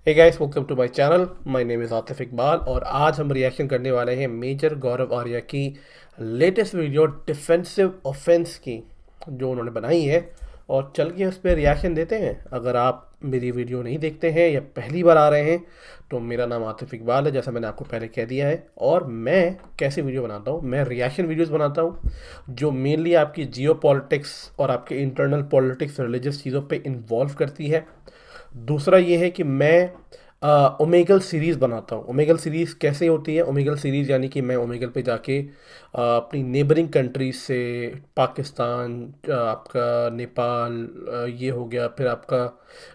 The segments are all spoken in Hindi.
Hey guys, welcome to my channel. My name is Atif Iqbal और आज हम रिएक्शन करने वाले हैं मेजर गौरव आर्या की लेटेस्ट वीडियो डिफेंसिव ऑफेंस की, जो उन्होंने बनाई है। और चल के उस पर रिएक्शन देते हैं। अगर आप मेरी वीडियो नहीं देखते हैं या पहली बार आ रहे हैं तो मेरा नाम आतिफ इकबाल है, जैसा मैंने आपको पहले कह दिया है। और मैं कैसे वीडियो बनाता हूँ, मैं रिएक्शन वीडियोस बनाता हूँ जो मेनली आपकी जियो पॉलिटिक्स और आपके इंटरनल पॉलिटिक्स रिलीजियस चीज़ों पे इन्वॉल्व करती है। दूसरा ये है कि मैं ओमेगल सीरीज़ बनाता हूँ। ओमेगल सीरीज़ कैसे होती है? ओमेगल सीरीज़ यानी कि मैं ओमेगल पे जाके अपनी नेबरिंग कंट्रीज से पाकिस्तान, आपका नेपाल, ये हो गया, फिर आपका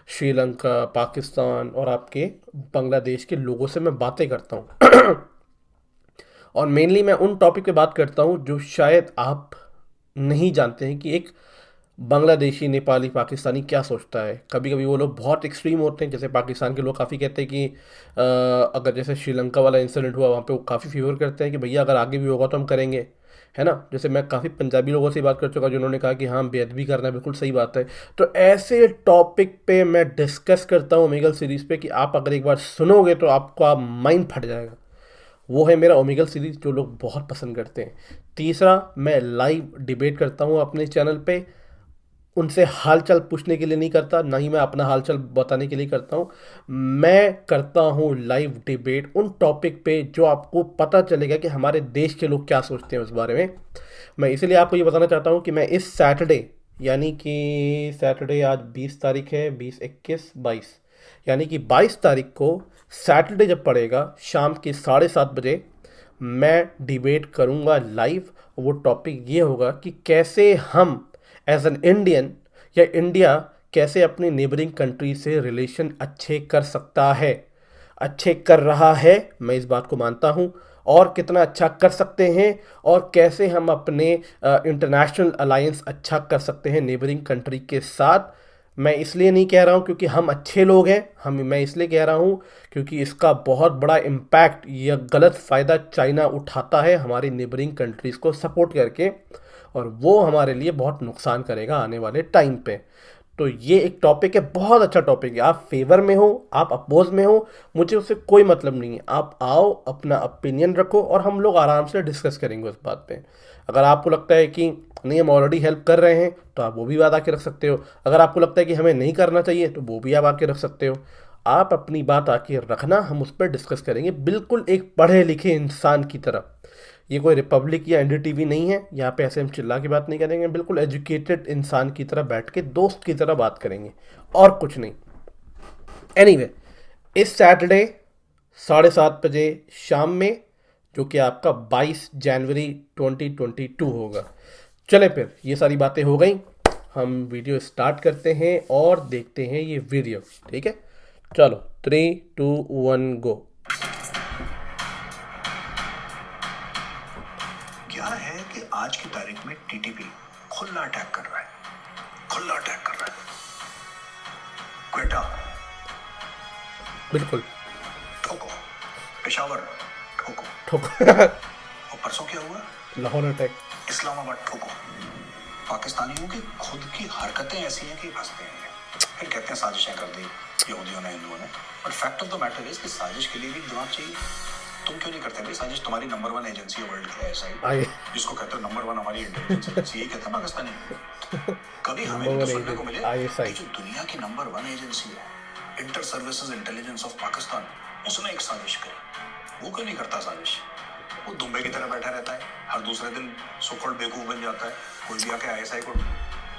श्रीलंका, पाकिस्तान और आपके बांग्लादेश के लोगों से मैं बातें करता हूँ। और मेनली मैं उन टॉपिक पे बात करता हूँ जो शायद आप नहीं जानते हैं कि एक बांग्लादेशी, नेपाली, पाकिस्तानी क्या सोचता है। कभी कभी वो लोग बहुत एक्सट्रीम होते हैं, जैसे पाकिस्तान के लोग काफ़ी कहते हैं कि अगर जैसे श्रीलंका वाला इंसिडेंट हुआ वहाँ पे वो काफ़ी फेवर करते हैं कि भैया अगर आगे भी होगा तो हम करेंगे, है ना। जैसे मैं काफ़ी पंजाबी लोगों से बात कर चुका जिन्होंने कहा कि हाँ, बेअदबी करना बिल्कुल सही बात है। तो ऐसे टॉपिक पे मैं डिस्कस करता हूँ ओमेगल सीरीज़ पे कि आप अगर एक बार सुनोगे तो आपका माइंड फट जाएगा। वो है मेरा ओमेगल सीरीज़ जो लोग बहुत पसंद करते हैं। तीसरा, मैं लाइव डिबेट करता हूँ अपने चैनल पे। उनसे हालचाल पूछने के लिए नहीं करता, ना ही मैं अपना हालचाल बताने के लिए करता हूँ। मैं करता हूँ लाइव डिबेट उन टॉपिक पे जो आपको पता चलेगा कि हमारे देश के लोग क्या सोचते हैं उस बारे में। मैं इसीलिए आपको ये बताना चाहता हूँ कि मैं इस सैटरडे, यानी कि सैटरडे आज 20 तारीख है, 20, 21, 22, यानी कि 22 तारीख को सैटरडे जब पड़ेगा शाम के 7:30 बजे, मैं डिबेट करूँगा लाइव। वो टॉपिक ये होगा कि कैसे हम एज एन इंडियन या इंडिया कैसे अपनी नेबरिंग कंट्री से रिलेशन अच्छे कर सकता है, अच्छे कर रहा है, मैं इस बात को मानता हूँ। और कितना अच्छा कर सकते हैं और कैसे हम अपने इंटरनेशनल अलायंस अच्छा कर सकते हैं नेबरिंग कंट्री के साथ। मैं इसलिए नहीं कह रहा हूँ क्योंकि हम अच्छे लोग हैं, मैं इसलिए कह रहा हूँ क्योंकि इसका बहुत बड़ा इम्पैक्ट या गलत फ़ायदा चाइना उठाता है हमारी नेबरिंग कंट्रीज़ को सपोर्ट करके, और वो हमारे लिए बहुत नुकसान करेगा आने वाले टाइम पे। तो ये एक टॉपिक है, बहुत अच्छा टॉपिक है। आप फेवर में हो, आप अपोज में हो, मुझे उससे कोई मतलब नहीं है। आप आओ, अपना ओपिनियन रखो और हम लोग आराम से डिस्कस करेंगे उस बात पे। अगर आपको लगता है कि नहीं, हम ऑलरेडी हेल्प कर रहे हैं, तो आप वो भी बात आके रख सकते हो। अगर आपको लगता है कि हमें नहीं करना चाहिए तो वो भी आप आके रख सकते हो। आप अपनी बात आके रखना, हम उस पर डिस्कस करेंगे बिल्कुल एक पढ़े लिखे इंसान की तरह। ये कोई रिपब्लिक या एनडीटीवी नहीं है, यहाँ पे ऐसे हम चिल्ला के बात नहीं करेंगे, बिल्कुल एजुकेटेड इंसान की तरह बैठ के दोस्त की तरह बात करेंगे और कुछ नहीं। एनीवे, इस सैटरडे 7:30 बजे शाम में, जो कि आपका 22 जनवरी 2022 होगा। चले फिर, ये सारी बातें हो गई, हम वीडियो स्टार्ट करते हैं और देखते हैं ये वीडियो। ठीक है, चलो 3, 2, 1 गो। क्या है कि आज की तारीख में टीटीपी खुला अटैक कर रहा है, खुला अटैक कर रहा है। क्वेटा बिल्कुल ठोको, पेशावर ठोको, ठोक। और परसों क्या हुआ? लाहौर अटैक। इस्लामाबाद ठोको। पाकिस्तानियों की खुद की हरकतें ऐसी हैं कि हंसते हैं, फिर कहते हैं साजिशें कर दी यहूदियों ने, हिंदुओं ने। But fact of the matter is कि साजिश के लिए भी दिमाग चाहिए। तुम क्यों नहीं करते भाई साजिश? तुम्हारी नंबर 1 एजेंसी है वर्ल्ड की, आईएसआई, जिसको कहते हो नंबर 1 हमारी इंटेलिजेंस एजेंसी, यही कहते हैं पाकिस्तानी। कभी हमें भी तो सुनने को मिले कि जो दुनिया की नंबर 1 एजेंसी है, inter services intelligence of Pakistan, उसने एक साजिश करी। वो क्यों नहीं करता साजिश? वो दुम्बे की तरह बैठा रहता है, हर दूसरे दिन सुखड़ बेवकूफ बन जाता है। कोई भी आके आईएसआई को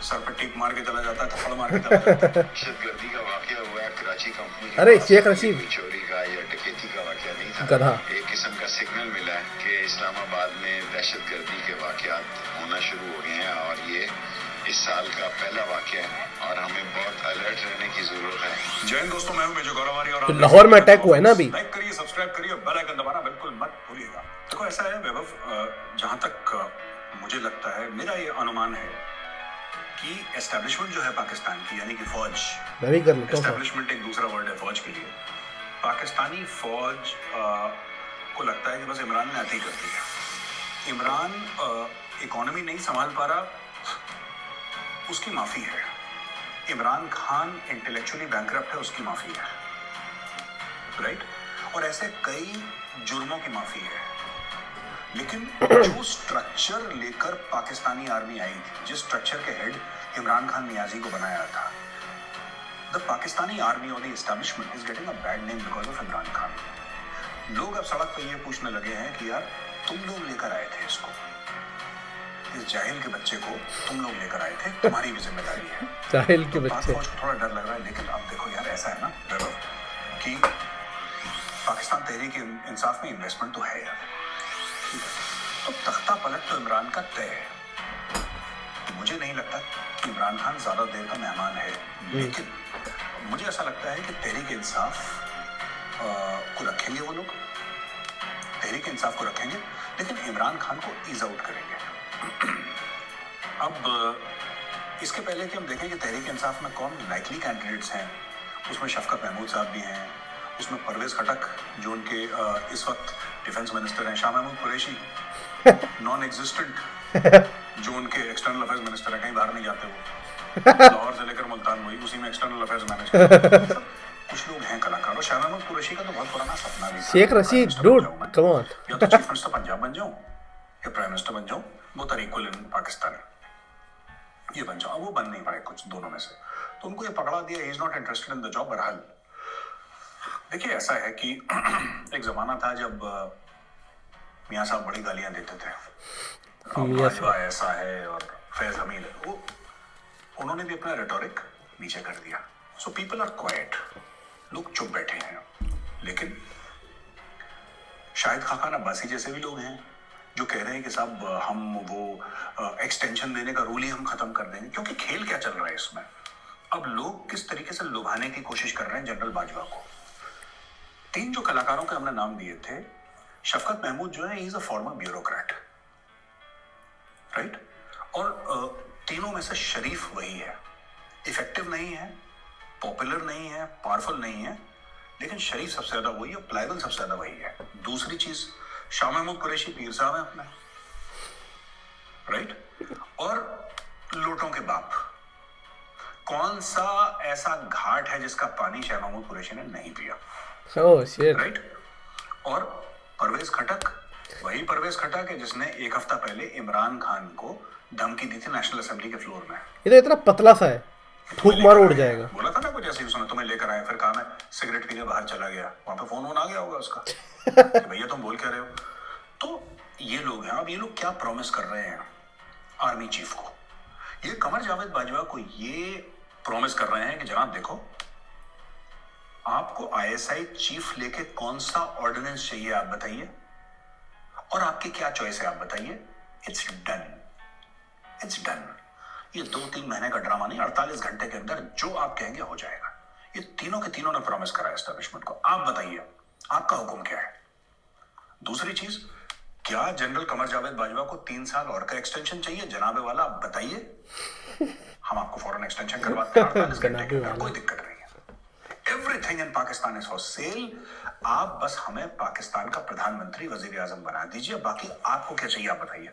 सर पे टीप मार के चला जाता है, थप्पड़ मार के चला जाता है। दहशतगर्दी का वाकया हुआ है कराची कंपनी के अरे पास। शेख रशीद, चोरी का या डकैती का वाकया नहीं था। गधा। एक किस्म का सिग्नल मिला है कि इस्लामाबाद में दहशतगर्दी के वाकयात होना शुरू हो गए हैं और ये इस साल का पहला वाकया है और हमें बहुत अलर्ट रहने की जरूरत है। जय हिंद दोस्तों, मैं हूं मेजर गौरव आर्या और तो लाहौर में अटैक हुआ है ना अभी। लाइक करिए, सब्सक्राइब करिए, बेल आइकन दबाना बिल्कुल मत भूलिएगा। देखो ऐसा है वैभव, जहां तक मुझे लगता है, मेरा ये अनुमान है कि एस्टैब्लिशमेंट जो है पाकिस्तान की, यानी कि फौज, मैं भी कर लेता हूँ। एस्टैब्लिशमेंट एक दूसरा वर्ड है फौज के लिए। पाकिस्तानी फौज को लगता है कि बस इमरान ने आते ही कर दिया। इमरान इकोनॉमी नहीं संभाल पा रहा, उसकी माफी है। इमरान खान इंटेलेक्चुअली बैंकरप्ट है, उसकी माफी है। राइट, और ऐसे कई जुर्मों की माफी है। लेकिन जो स्ट्रक्चर लेकर पाकिस्तानी आर्मी आई थी, जिस स्ट्रक्चर के हेड इमरान खान नियाजी को बनाया था, द पाकिस्तानी आर्मी और the establishment is getting a bad name because of Imran Khan. लोग अब सड़क पे ये पूछने लगे हैं कि यार तुम लोग लेकर आए थे इसको, इस जाहिल के बच्चे को तुम लोग लेकर आए थे, तुम्हारी भी जिम्मेदारी है। जाहिल के तो बच्चे, बात थोड़ा डर लग रहा है, लेकिन अब देखो यार ऐसा है ना वैभव कि पाकिस्तान तहरीक इंसाफ में इन्वेस्टमेंट तो है यार, ठीक है, तो तख्ता पलट तो इमरान का तय है। मुझे नहीं लगता कि इमरान खान ज्यादा देर का मेहमान है, लेकिन मुझे ऐसा लगता है कि तहरीक इंसाफ को रखेंगे वो लोग, तहरीक इंसाफ को रखेंगे, लेकिन इमरान खान को ईज आउट करेंगे। अब इसके पहले कि हम देखें कि तहरीक इंसाफ में कौन लाइकली कैंडिडेट्स हैं, उसमें शफकत महमूद साहब भी हैं, उसमें परवेज खटक जो उनके इस वक्त डिफेंस मिनिस्टर हैं, शाह महमूद कुरैशी नॉन एग्जिस्टेंट जो उनके एक्सटर्नल अफेयर्स मिनिस्टर हैं, कहीं बाहर नहीं जाते वो, लाहौर से लेकर मुल्तान वही उसी में एक्सटर्नल अफेयर्स मैनेज करते हैं। कुछ लोग हैं कलाकार, और शाह महमूद कुरैशी का तो बहुत पुराना सपना भी था, Sheikh Rashid dude come on, या तो चीफ मिनिस्टर पंजाब बन जाऊं या प्राइम मिनिस्टर बन जाऊं, both are equal in Pakistan, ये बन जाओ। अब वो बन नहीं पाए कुछ दोनों में से, तो उनको ये पकड़ा दिया, he is not interested in the job. बहरहाल देखिए ऐसा है कि एक जमाना था जब मियां साहब बड़ी गालियां देते थे, बाजवा ऐसा है और फैज हमीद है, वो उन्होंने भी अपना रेटोरिक नीचे कर दिया। सो पीपल आर क्वाइट, लोग चुप बैठे हैं। लेकिन शाहिद खाकान अब्बासी जैसे भी लोग हैं जो कह रहे हैं कि साहब हम वो एक्सटेंशन देने का रूल ही हम खत्म कर देंगे, क्योंकि खेल क्या चल रहा है इसमें, अब लोग किस तरीके से लुभाने की कोशिश कर रहे हैं जनरल बाजवा को। 3 जो कलाकारों के हमने नाम दिए थे, शफकत महमूद जो है is a former bureaucrat, right, और तीनों में से शरीफ वही है, इफेक्टिव नहीं है, पॉपुलर नहीं है, पावरफुल नहीं है, लेकिन शरीफ सबसे ज्यादा वही है, प्लायबल सबसे ज्यादा वही है। दूसरी चीज, शाह महमूद कुरैशी पीर साहब है अपने, राइट, और लोटों के बाप। कौन सा ऐसा घाट है जिसका पानी शाह महमूद कुरैशी ने नहीं पिया, राइट, और परवेज खटक वही परवेज खटक है जिसने एक हफ्ता पहले इमरान खान को धमकी दी थी नेशनल असेंबली के फ्लोर में। ये तो इतना पतला सा है, थूक मार उड़ जाएगा। बोला था ना कुछ ऐसे ही, उसने तुम्हें लेकर आया, फिर कहा मैं सिगरेट पीने बाहर चला गया, वहां पे फोन आ गया होगा उसका कि भैया तुम बोल क्या रहे हो। तो ये लोग हैं, अब ये लोग क्या प्रॉमिस कर रहे हैं आर्मी चीफ को, ये कमर जावेद बाजवा को ये प्रॉमिस कर रहे हैं कि जनाब देखो आपको आईएसआई चीफ लेके कौन सा ऑर्डिनेंस चाहिए आप बताइए, और आपकी क्या चॉइस है आप बताइए, इट्स डन, इट्स डन। ये 2-3 महीने का ड्रामा नहीं, 48 घंटे के अंदर जो आप कहेंगे हो जाएगा। ये तीनों के तीनों ने प्रॉमिस करा एस्टैब्लिशमेंट को, आप बताइए आपका हुक्म क्या है। दूसरी चीज, क्या जनरल कमर जावेद बाजवा को 3 साल और का एक्सटेंशन चाहिए, जनाबे वाला आप बताइए, हम आपको फौरन एक्सटेंशन करवाते हैं 48 घंटे के अंदर, कोई दिक्कत नहीं है। Everything in Pakistan is for sale, आप बस हमें पाकिस्तान का प्रधानमंत्री वजीर आजम बना दीजिए, बाकी आपको क्या चाहिए आप बताइए।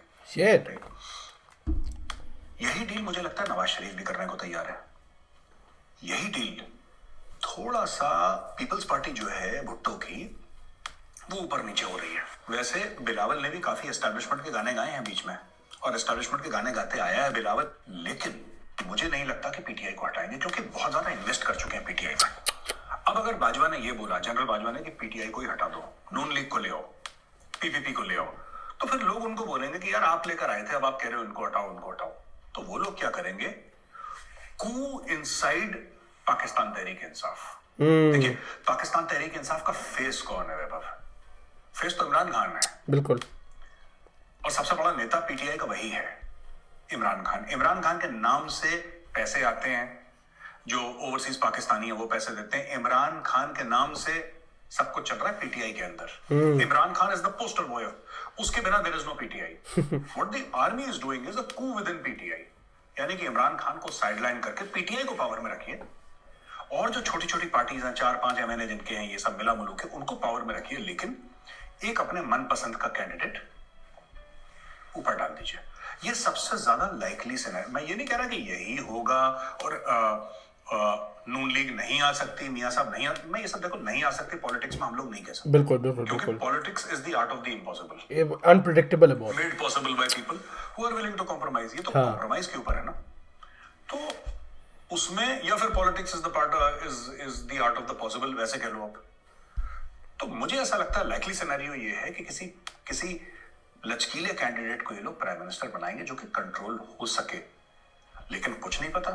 यही डील मुझे लगता है नवाज शरीफ भी करने को तैयार है। यही डील थोड़ा सा पीपल्स पार्टी जो है भुट्टो की, वो ऊपर नीचे हो रही है। वैसे बिलावल ने भी काफी एस्टैब्लिशमेंट के गाने गाए हैं बीच में, और एस्टैब्लिशमेंट के गाने गाते आया है बिलावल, लेकिन मुझे नहीं लगता कि पीटीआई को हटाएंगे, क्योंकि बहुत ज्यादा इन्वेस्ट कर चुके हैं पीटीआई में। अब अगर बाजवा ने ये बोला, जनरल बाजवा ने, कि पीटीआई को ही हटा दो, नून लीग को ले आओ, पीपीपी को ले आओ, तो फिर लोग उनको बोलेंगे कि यार आप लेकर आए थे, अब आप कह रहे हो इनको हटाओ उनको हटाओ। तो वो लोग क्या करेंगे, कू इनसाइड पाकिस्तान तहरीक इंसाफ। देखिए पाकिस्तान तहरीक इंसाफ का फेस कौन है वैभव, फेस तो इमरान खान है बिल्कुल, और सबसे बड़ा नेता पीटीआई का वही है, इमरान खान। इमरान खान के नाम से पैसे आते हैं, जो ओवरसीज पाकिस्तानी है वो पैसे देते हैं, इमरान खान के नाम से सब कुछ चल रहा है पीटीआई के अंदर। Imran Khan is the poster boy, उसके बिना there is no PTI. What the army is doing is a coup within PTI, यानी कि इमरान खान को साइडलाइन करके पीटीआई को पावर में रखिए, और जो छोटी छोटी पार्टीज हैं, 4-5 एमएनए जिनके हैं, ये सब मिला मिलू के उनको पावर में रखिए, लेकिन एक अपने मनपसंद का कैंडिडेट ऊपर डाल दीजिए। ये सबसे ज्यादा लाइकली सिनेरियो। मैं ये नहीं कह रहा कि यही होगा, नून लीग नहीं आ सकती, मियां साहब नहीं मैं ये सब देखो नहीं आ सकती, पॉलिटिक्स में हम लोग नहीं कह सकते। बिल्कुल बिल्कुल क्योंकि बिल्कुल, politics is the art of the impossible, ये अनप्रिडिक्टेबल है बहुत। Made possible by people who are willing to compromise. ये तो हाँ। कॉम्प्रोमाइज के ऊपर है ना। तो उसमें या फिर politics is the part is the art of the possible, वैसे कह लो आप। तो मुझे ऐसा लगता है लाइकली सिनेरियो ये है कि किसी लचकीले कैंडिडेट को ये लोग प्राइम मिनिस्टर बनाएंगे जो कि कंट्रोल हो सके। लेकिन कुछ नहीं पता,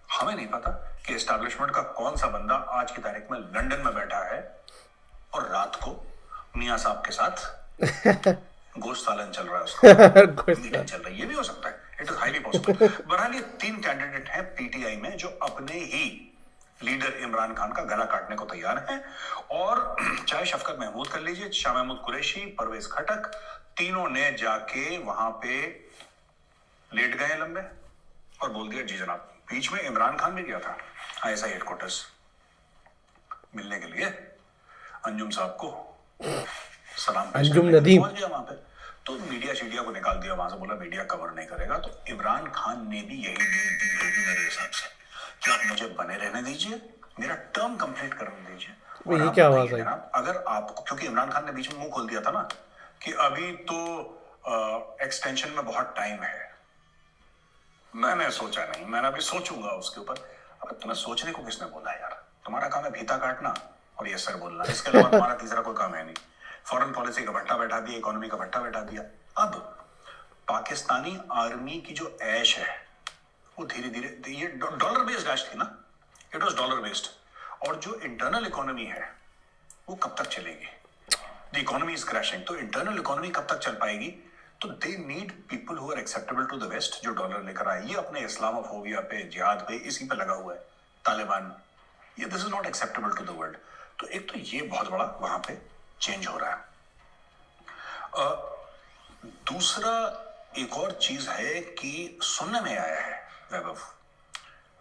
हमें नहीं पता कि एस्टैब्लिशमेंट का कौन सा बंदा आज की तारीख में लंदन में बैठा है और रात को मियां साहब के साथ गोश्त सालन चल रहा है, उसका मीटिंग चल रही है। ये भी हो सकता है, इट इज हाईली पॉसिबल। बहरहाल ये 3 कैंडिडेट हैं पीटीआई में जो अपने ही लीडर इमरान खान का गला काटने को तैयार हैं। और चाहे शफकत महमूद कर लीजिए, शाह महमूद कुरैशी, परवेज खटक, तीनों ने जाके वहां पे लेट गए लंबे और बोल दिया जी जनाब। बीच में इमरान खान भी गया था आईएसआई हेडक्वार्टर्स मिलने के लिए अंजुम साहब को, सलाम पेश अंजुम करने के लिए नदीम। पहुंच गया वहां पे। तो मीडिया को निकाल दिया वहां से, बोला मीडिया कवर नहीं करेगा। तो इमरान खान ने भी यही डील दी होगी मेरे हिसाब से कि आप मुझे बने रहने दीजिए, मेरा टर्म कंप्लीट करने दीजिए। वो और ये आप क्या बताइए आवाज आई? जनाब, अगर आपको, क्योंकि इमरान खान ने बीच में मुंह खोल दिया था ना कि अभी तो एक्सटेंशन में बहुत टाइम है। मैंने सोचा नहीं, मैंने अभी सोचूंगा उसके ऊपर। अब तुम्हें सोचने को किसने बोला यार? तुम्हारा काम है भीता काटना और ये सर बोलना, इसके अलावा तुम्हारा तीसरा कोई काम है नहीं। फॉरेन पॉलिसी का भट्टा बैठा दिया, इकोनॉमी का भट्टा बैठा दिया। अब पाकिस्तानी आर्मी की जो ऐश है वो धीरे धीरे, ये डॉलर बेस्ड ऐश थी ना, इट वाज डॉलर बेस्ड। और जो इंटरनल इकोनॉमी है वो कब तक चलेगी? The economy is crashing. तो इंटरनल इकोनॉमी कब तक चल पाएगी? तो they need people who are acceptable to the west, जो डॉलर लेकर आए। ये अपने इस्लामोफोबिया पे, जिहाद पे, इसी पे लगा हुआ है तालिबान। ये this is not acceptable to the world. तो एक तो ये बहुत बड़ा वहां पे चेंज हो रहा है। दूसरा एक और चीज है कि सुनने में आया है Vaibhav,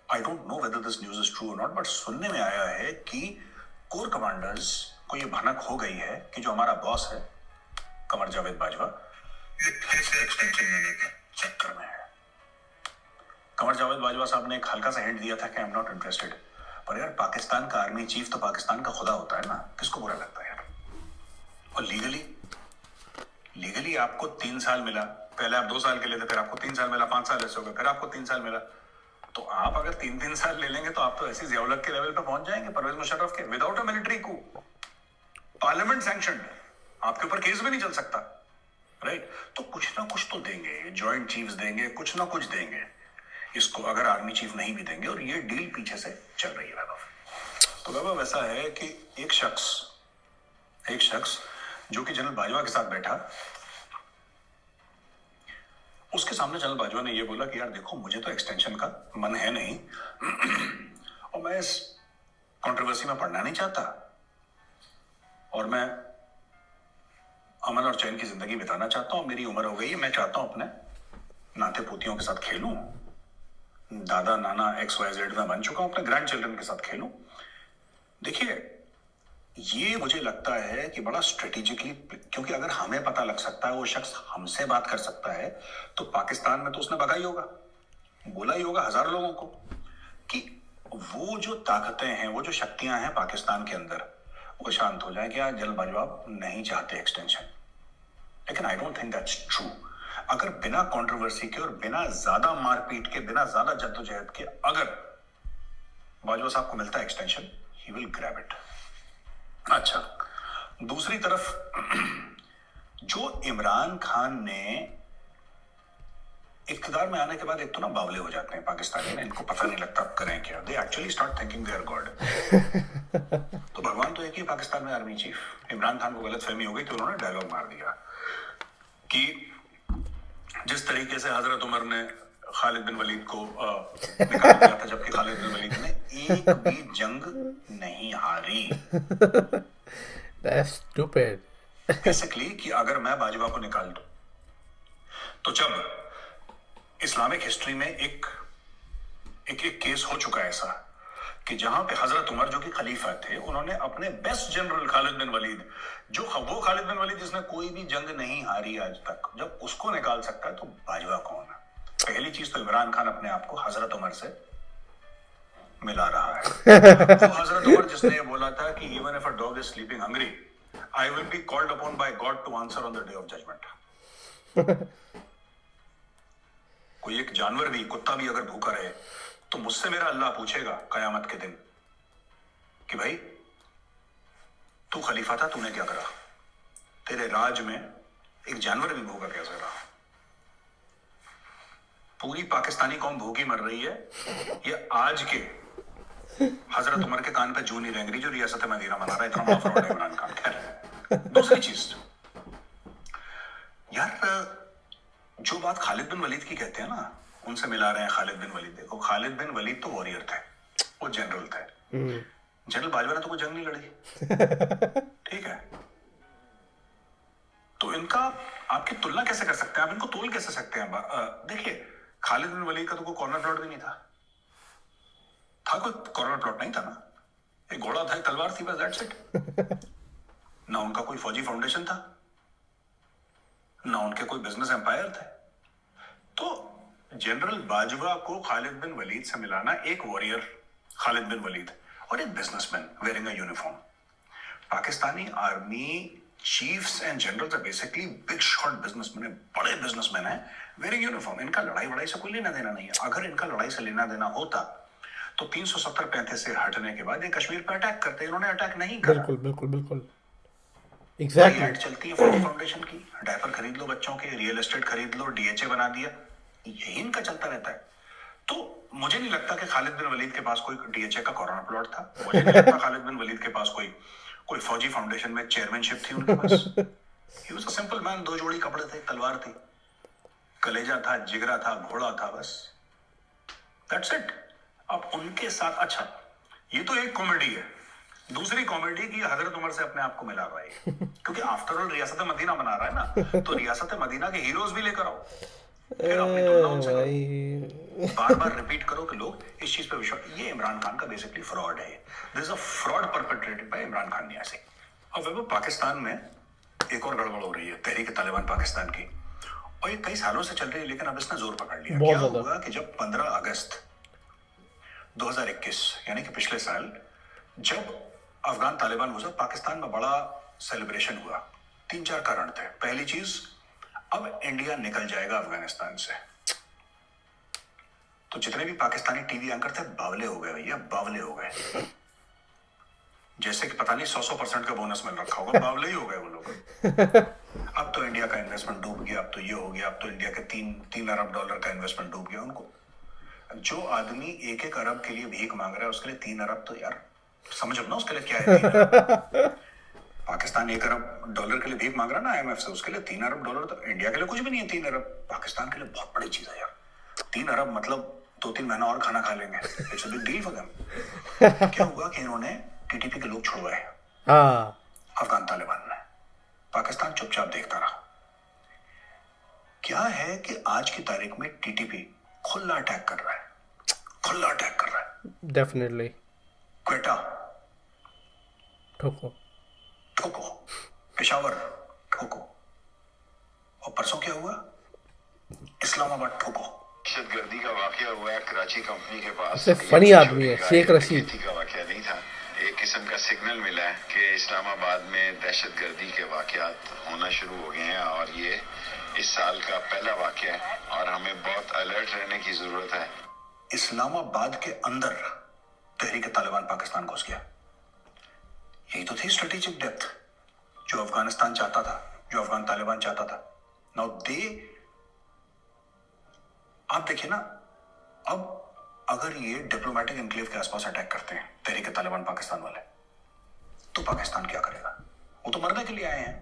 I don't know whether this news is true और नॉट, बट सुनने में आया है कि कोर कमांडर्स को ये भनक हो गई है कि जो हमारा बॉस है कमर जावेद बाजवा, ये फिर से एक्सटेंशन लेने के चक्कर में है। कमर जावेद बाजवा साहब ने एक हल्का सा हिंट दिया था कि आई एम नॉट इंटरेस्टेड। पर यार पाकिस्तान का आर्मी चीफ तो पाकिस्तान का खुदा होता है ना, किसको बुरा लगता है यार? और लीगली आपको 3 साल मिला, पहले आप 2 साल के लिए थे, फिर आपको 3 साल मिला, 5 साल ऐसे हो गए, फिर आपको 3 साल मिला। तो आप अगर 3-3 साल ले लेंगे तो आप तो ऐसी ज़ियाउलक के लेवल पे पहुंच जाएंगे, परवेज मुशर्रफ के, without a military Koo, parliament sanction, आपके ऊपर केस भी नहीं चल सकता, राइट? तो कुछ ना कुछ तो देंगे, जॉइंट चीफ्स देंगे, कुछ ना कुछ देंगे इसको, अगर आर्मी चीफ नहीं भी देंगे। और ये डील पीछे से चल रही है वैभव। तो वैभव ऐसा है कि एक शख्स जो कि जनरल बाजवा के साथ बैठा, उसके सामने जनरल बाजवा ने ये बोला कि यार देखो, मुझे तो एक्सटेंशन का मन है नहीं और मैं इस कंट्रोवर्सी में पढ़ना नहीं चाहता, और मैं अमन और चैन की जिंदगी बिताना चाहता हूं। मेरी उम्र हो गई है, मैं चाहता हूं अपने नाते पोतियों के साथ खेलूं, दादा नाना XYZ में बन चुका हूं, अपने ग्रैंड चिल्ड्रन के साथ खेलूं। देखिए, ये मुझे लगता है कि बड़ा स्ट्रेटेजिकली, क्योंकि अगर हमें पता लग सकता है, वो शख्स हमसे बात कर सकता है, तो पाकिस्तान में तो उसने भगा ही होगा, बोला ही होगा हजारों लोगों को कि वो जो ताकतें हैं, वो जो शक्तियां हैं पाकिस्तान के अंदर, वो शांत हो जाए कि यार जनरल बाजवा नहीं चाहते एक्सटेंशन। लेकिन I don't think that's true. अगर बिना कंट्रोवर्सी के और बिना ज्यादा मारपीट के, बिना ज्यादा जद्दोजहद के अगर बाजवा साहब को मिलता है extension, he will grab it. अच्छा, दूसरी तरफ जो इमरान खान ने इख्तिदार में आने के बाद, एक तो ना बावले हो जाते हैं पाकिस्तानी, इनको पता नहीं लगता अब करें क्या, they actually start thinking they are god. तो भगवान तो एक ही पाकिस्तान में आर्मी चीफ। इमरान खान को गलतफहमी हो गई तो उन्होंने डायलॉग मार दिया कि जिस तरीके से हजरत उमर ने खालिद बिन वलीद को निकाल दिया था, जबकि खालिद बिन वलीद ने एक भी जंग नहीं हारी। That's stupid. बेसिकली कि अगर मैं बाजवा को निकाल दूं, तो जब इस्लामिक हिस्ट्री में एक केस हो चुका है ऐसा कि जहां पे हजरत उमर जो कि खलीफा थे, उन्होंने अपने बेस्ट जनरल खालिद बिन वलीद, जो वो खालिद बिन वलीद जिसने कोई भी जंग नहीं हारी आज तक, जब उसको निकाल सकता है तो बाजवा कौन है? पहली चीज तो इमरान खान अपने आप को हजरत उमर से मिला रहा है। वो हजरत उमर जिसने ये बोला था कि even if a dog is sleeping hungry, I will be called upon by god to answer on the day of judgement. कोई एक जानवर भी, कुत्ता भी अगर भूखा रहे तो मुझसे मेरा अल्लाह पूछेगा कयामत के दिन कि भाई तू खलीफा था, तूने क्या करा? तेरे राज में एक जानवर भी भूखा कैसे रहा? पूरी पाकिस्तानी कौम भूखी मर रही है, ये आज के हजरत उमर के कान पे जू नहीं रेंग रही जो रियासत मदीना बना रहा है। इतना बड़ा फ्रॉड है इमरान खान। खैर, दूसरी चीज यार, जो बात खालिद बिन वलीद की कहते हैं ना, उनसे मिला रहे हैं खालिद बिन वलीद। देखो, खालिद बिन वलीद तो वॉरियर थे, वो जनरल थे। जनरल बाजवा ने तो कोई जंग नहीं लड़ी, ठीक है? तो इनका आपकी तुलना कैसे कर सकते हैं, आप इनको तोल कैसे सकते हैं? देखिए, खालिद बिन वलीद का तो कोई कॉर्नर प्लॉट भी नहीं था कोई कॉर्नर प्लॉट नहीं था ना, एक घोड़ा था, एक तलवार थी, बस दैट्स इट। ना उनका कोई फौजी फाउंडेशन था, ना उनके कोई बिजनेस एम्पायर थे। तो जनरल बाजवा को खालिद बिन वलीद से मिलाना, एक वॉरियर खालिद बिन वलीद और एक businessman wearing a uniform. Pakistani army chiefs and generals are basically big shot businessman, बड़े बिजनेसमैन हैं वेयरिंग यूनिफॉर्म। इनका लड़ाई वड़ाई से कोई लेना देना नहीं है। अगर इनका लड़ाई से लेना देना होता तो 370-35 से हटने के बाद ये कश्मीर पर अटैक करते। इन्होंने अटैक नहीं करा। बिल्कुल बिल्कुल बिल्कुल एग्जैक्टली। ऐड चलती है फौजी फाउंडेशन की, डायपर खरीद लो बच्चों के, रियल एस्टेट खरीद लो, डीएचए बना दिया, यही इनका चलता रहता है। तो मुझे नहीं लगता कि खालिद बिन वलीद के पास कोई डीएचए का कॉर्नर प्लॉट था। मुझे नहीं लगता खालिद बिन वलीद के पास कोई फौजी फाउंडेशन में चेयरमैनशिप थी उनके पास। He was a simple man. 2 जोड़ी कपड़े थे, तलवार थी, कलेजा था, जिगरा था, घोड़ा था, बस दैट्स इट। अब उनके साथ, अच्छा, ये तो एक कॉमेडी है। दूसरी कॉमेडी की हजरत उमर से अपने आप को मिला रहा है, क्योंकि आफ्टर ऑल रियासत मदीना बना रहा है ना, तो रियासत मदीना के हीरोज भी लेकर आओ, फिर अपनी तुलना उनसे करो, बार बार रिपीट करो कि लोग इस चीज पे विश्वास। ये इमरान खान का बेसिकली फ्रॉड है। This is a fraud perpetrated by Imran Khan Niazi. अब वह पाकिस्तान में एक और गड़बड़ हो रही है, तहरीक तालिबान पाकिस्तान की, और ये कई सालों से चल रही है, लेकिन अब इसने जोर पकड़ लिया। क्या हुआ कि जब 15 अगस्त 2021 यानी कि पिछले साल जब अफगान तालिबान हुआ, पाकिस्तान में बड़ा सेलिब्रेशन हुआ। 3-4 कारण थे। पहली चीज, अब इंडिया निकल जाएगा अफगानिस्तान से। तो जितने भी पाकिस्तानी टीवी एंकर थे बावले हो गए भैया, बावले हो गए। जैसे कि पता नहीं 100% का बोनस मिल रखा होगा, बावले ही हो गए वो लोग। अब तो इंडिया का इन्वेस्टमेंट डूब गया, अब तो ये हो गया, अब तो इंडिया के 3 अरब डॉलर का इन्वेस्टमेंट डूब गया। उनको जो आदमी 1-1 अरब के लिए भीख मांग रहा है, उसके लिए 3 अरब तो यार समझो ना उसके लिए क्या है। 3 अरब पाकिस्तान 1 अरब डॉलर के लिए भीख मांग रहा है ना IMF से, उसके लिए 3 अरब डॉलर तो इंडिया के लिए कुछ भी नहीं है। 3 अरब पाकिस्तान के लिए बहुत बड़ी चीज है यार। 3 अरब मतलब 2-3 महीना और खाना खा लेंगे। It's a big deal for them. क्या हुआ कि इन्होंने टीटीपी के लोग छुड़वाए अफगान तालिबान ने। पाकिस्तान चुपचाप देखता रहा। क्या है कि आज की तारीख में टीटीपी खुला अटैक कर रहा है, खुला अटैक कर रहा है। डेफिनेटली। क्वेटा ठोको, ठोको, पेशावर ठोको, और परसों क्या हुआ, इस्लामाबाद ठोको। दहशतगर्दी का वाकया हुआ है कराची कंपनी के पास। फनी आदमी है शेख रशीद का वाकया नहीं था, एक किस्म का सिग्नल मिला है कि इस्लामाबाद में दहशतगर्दी के वाकयात होना शुरू हो गए हैं, और ये इस साल का पहला वाकया है और हमें बहुत अलर्ट रहने की जरूरत है। इस्लामाबाद के अंदर तहरीक तालिबान पाकिस्तान घुस गया। यही तो थी स्ट्रेटेजिक डेप्थ जो अफगानिस्तान चाहता था, जो अफगान तालिबान चाहता था। नाउ दे, आप देखिए ना, अब अगर ये डिप्लोमेटिक एनक्लेव के आसपास अटैक करते हैं तहरीक तालिबान पाकिस्तान वाले, तो पाकिस्तान क्या करेगा? वो तो मरने के लिए आए हैं।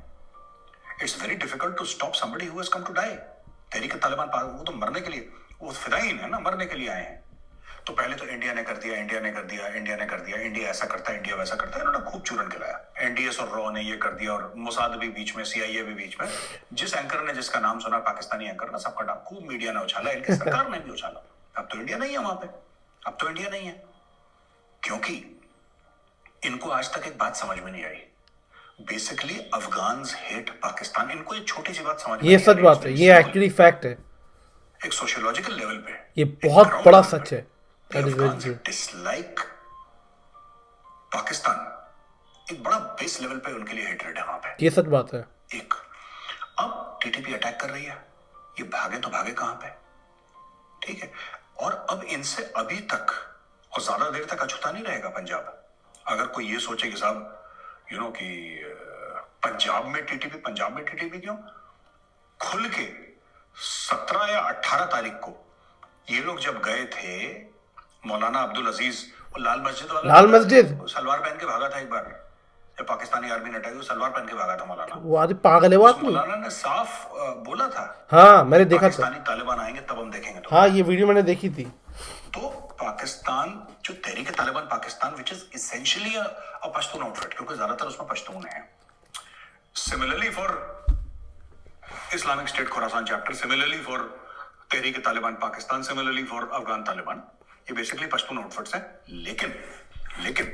It's very difficult to stop somebody who has come to die. Tehrik Taliban वो तो मरने के लिए, वो फिदायीन है ना, मरने के लिए आए हैं। तो पहले तो इंडिया ने कर दिया, इंडिया ने कर दिया, इंडिया ने कर दिया, इंडिया ऐसा करता है, इंडिया वैसा करता है। इन्होंने खूब चूरन खिलाया। एनडीएस और रॉ ने ये कर दिया, और मोसाद भी बीच में, CIA भी बीच में। जिस एंकर ने जिसका नाम सुना, पाकिस्तानी एंकर ना, सबका नाम खूब मीडिया ने उछाला, इनकी सरकार ने भी उछाला। अब तो इंडिया नहीं है वहां पे, अब तो इंडिया नहीं है, क्योंकि इनको आज तक एक बात समझ में नहीं आई। Basically Afghans hate Pakistan. इनको एक छोटी सी बात समझ में, ये सच बात है, ये एक्चुअली फैक्ट है, एक सोशियोलॉजिकल लेवल पे, ये बहुत बड़ा सच है। That is very Afghan true. Dislike Pakistan एक बड़ा बेस लेवल पे उनके लिए हेटरेड है वहां पे। ये सच बात है। एक अब टीटीपी अटैक कर रही है, ये भागे तो भागे कहां पे, ठीक है। और अब इनसे अभी तक और ज्यादा देर तक अछूता नहीं रहेगा पंजाब। अगर कोई ये सोचे कि साहब कि पंजाब में टीटीपी क्यों, खुल के 17 या 18 तारीख को ये लोग जब गए थे मौलाना अब्दुल अजीज लाल मस्जिद सलवार पहन के भागा था एक बार, जब पाकिस्तानी आर्मी ने अटैक सलवार पहन के भागा था मौलाना। वो आदमी पागल है वो आदमी। मौलाना ने साफ बोला था, हाँ मैंने देखा था, पाकिस्तानी तालिबान आएंगे तब हम देखेंगे। हाँ ये वीडियो मैंने देखी थी। तो पाकिस्तान जो Tehrik Taliban Pakistan which is essentially a Pashtun outfit, क्योंकि ज्यादातर उसमें पश्तून है। Similarly for Islamic State Khorasan chapter, similarly for Tehrik Taliban Pakistan, similarly for Afghan Taliban, ये बेसिकली पश्तून आउटफिट्स हैं। लेकिन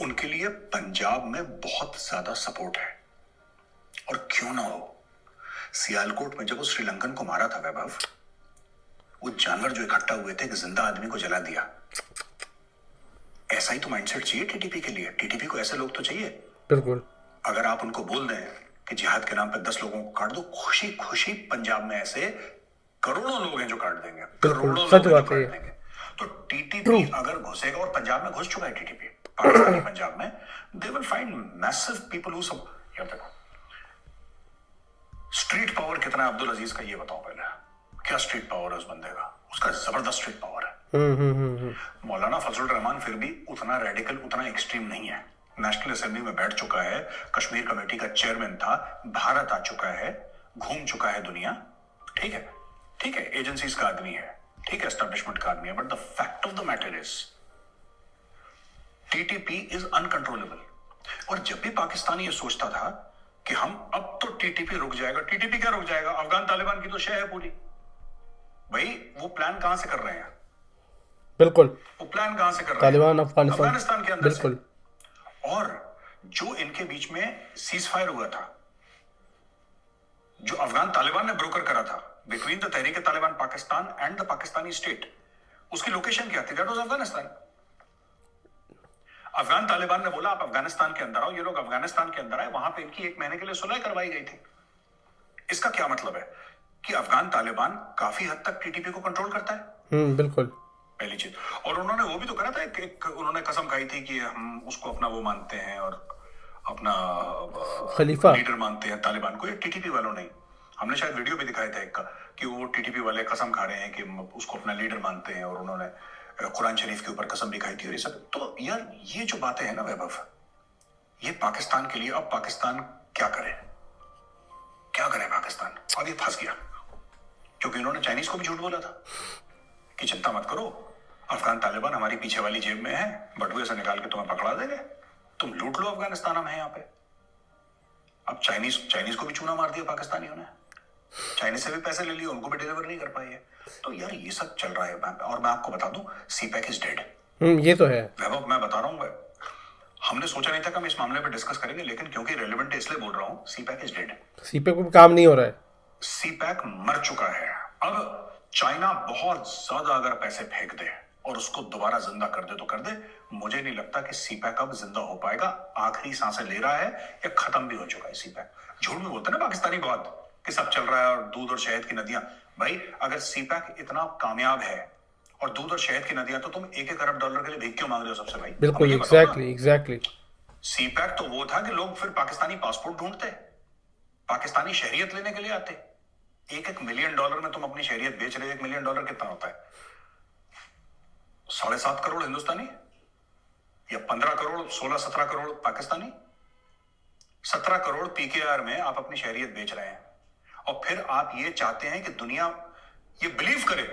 उनके लिए पंजाब में बहुत ज्यादा सपोर्ट है। और क्यों ना हो, सियालकोट में जब वो श्रीलंकन को मारा था वैभव, वो जानवर जो इकट्ठा हुए थे कि जिंदा आदमी को जला दिया, ऐसा ही तो माइंडसेट चाहिए टीटीपी के लिए। टीटीपी को ऐसे लोग तो चाहिए। बिल्कुल। अगर आप उनको बोल दें कि जिहाद के नाम पर 10 लोगों को काट दो, खुशी खुशी पंजाब में ऐसे करोड़ों लोग हैं जो काट देंगे, करोड़ों सच लोग बात हैं है जो काट देंगे। तो टीटीपी अगर घुसेगा, और पंजाब में घुस चुका है टीटीपी, पाकिस्तानी पंजाब में, they will find massive people who सब। यार देखो स्ट्रीट पावर कितना है अब्दुल अजीज का, ये बताओ पहले। क्या स्ट्रीट पावर है उस बंदे का? उसका जबरदस्त स्ट्रीट पावर है। मौलाना फजलुर रहमान फिर भी उतना रेडिकल, उतना एक्सट्रीम नहीं है। नेशनल असेंबली में बैठ चुका है, कश्मीर कमेटी का चेयरमैन था, भारत आ चुका है, घूम चुका है दुनिया, ठीक है, एजेंसीज का आदमी है, ठीक है, एस्टेब्लिशमेंट का आदमी है। But the fact of the matter is TTP is uncontrollable. और जब भी पाकिस्तान ये सोचता था कि हम अब तो टीटीपी रुक जाएगा, टीटीपी क्या रुक जाएगा, अफगान तालिबान की तो शह है पूरी। भाई वो प्लान कहां से कर रहे हैं? बिल्कुल, वो प्लान कहां से कर रहे हैं? तालिबान अफगानिस्तान के अंदर बिल्कुल। से। और जो इनके बीच में सीज फायर हुआ था, जो अफगान तालिबान ने ब्रोकर करा था between the Tehrik Taliban Pakistan and the Pakistani state, उसकी लोकेशन क्या थी? That was Afghanistan. अफगान तालिबान ने बोला आप अफगानिस्तान के अंदर आओ, ये लोग अफगानिस्तान के अंदर आए, वहां पे इनकी 1 महीने के लिए सुलह करवाई गई थी। इसका क्या मतलब है कि अफगान तालिबान काफी हद तक टीटीपी को कंट्रोल करता है। बिल्कुल, पहली चीज। और उन्होंने वो भी तो करा था, एक उन्होंने कसम खाई थी कि हम उसको अपना वो मानते हैं और अपना खलीफा लीडर मानते हैं तालिबान को। ये टीटीपी वालों ने, हमने शायद वीडियो भी दिखाया था एक का, कि वो टीटीपी वाले कसम खा रहे हैं कि उसको अपना लीडर मानते हैं, और उन्होंने कुरान शरीफ के ऊपर कसम भी खाई थी और ये सब। तो यार ये जो बातें हैं ना वैभव, ये पाकिस्तान के लिए, अब पाकिस्तान क्या करे पाकिस्तान? अब ये फंस गया, क्योंकि इन्होंने चाइनीज को भी झूठ बोला था कि चिंता मत करो, अफगान तालिबान हमारी पीछे वाली जेब में है, बटुए से निकाल के तुम्हें पकड़ा देंगे, तुम लूट लो अफगानिस्तान, हम हैं यहाँ पे। अब चाइनीज को भी चूना मार दिया पाकिस्तानियों ने, चाइनीज से भी पैसे ले लिए, उनको भी डिलीवर नहीं कर पाई है। तो यार ये सब चल रहा है। और मैं आपको बता दूं, सीपैक इज डेड। ये तो है वैभव, मैं बता रहा हूँ, हमने सोचा नहीं था कि हम इस मामले पे डिस्कस करेंगे, लेकिन क्योंकि रेलेवेंट है इसलिए बोल रहा हूँ, सीपैक इज डेड। सीपैक पे काम नहीं हो रहा है, सीपैक मर चुका है। अब चाइना बहुत ज्यादा अगर पैसे फेंक दे और उसको दोबारा जिंदा कर दे तो कर दे, मुझे नहीं लगता कि सीपैक अब जिंदा हो पाएगा। आखिरी सांसें ले रहा है या खत्म भी हो चुका है सीपैक। झूठ में बोलते ना पाकिस्तानी बहुत कि सब चल रहा है और दूध और शहद की नदियां। भाई अगर सीपैक इतना कामयाब है और दूध और शहद की नदियां, तो तुम $1 अरब के लिए भीख क्यों मांग रहे हो सबसे? भाई बिल्कुल, एग्जैक्टली। सीपैक तो वो था कि लोग फिर पाकिस्तानी पासपोर्ट ढूंढते, पाकिस्तानी शहरियत लेने के लिए आते। $1 मिलियन में तुम अपनी शहरियत बेच रहे हो। $1 मिलियन कितना होता है? 7.5 करोड़ हिंदुस्तानी, या 15 करोड़, 16-17 करोड़ पाकिस्तानी। 17 करोड़ पीकेआर में आप अपनी शहरियत बेच रहे हैं, और फिर आप ये चाहते हैं कि दुनिया ये बिलीव करे,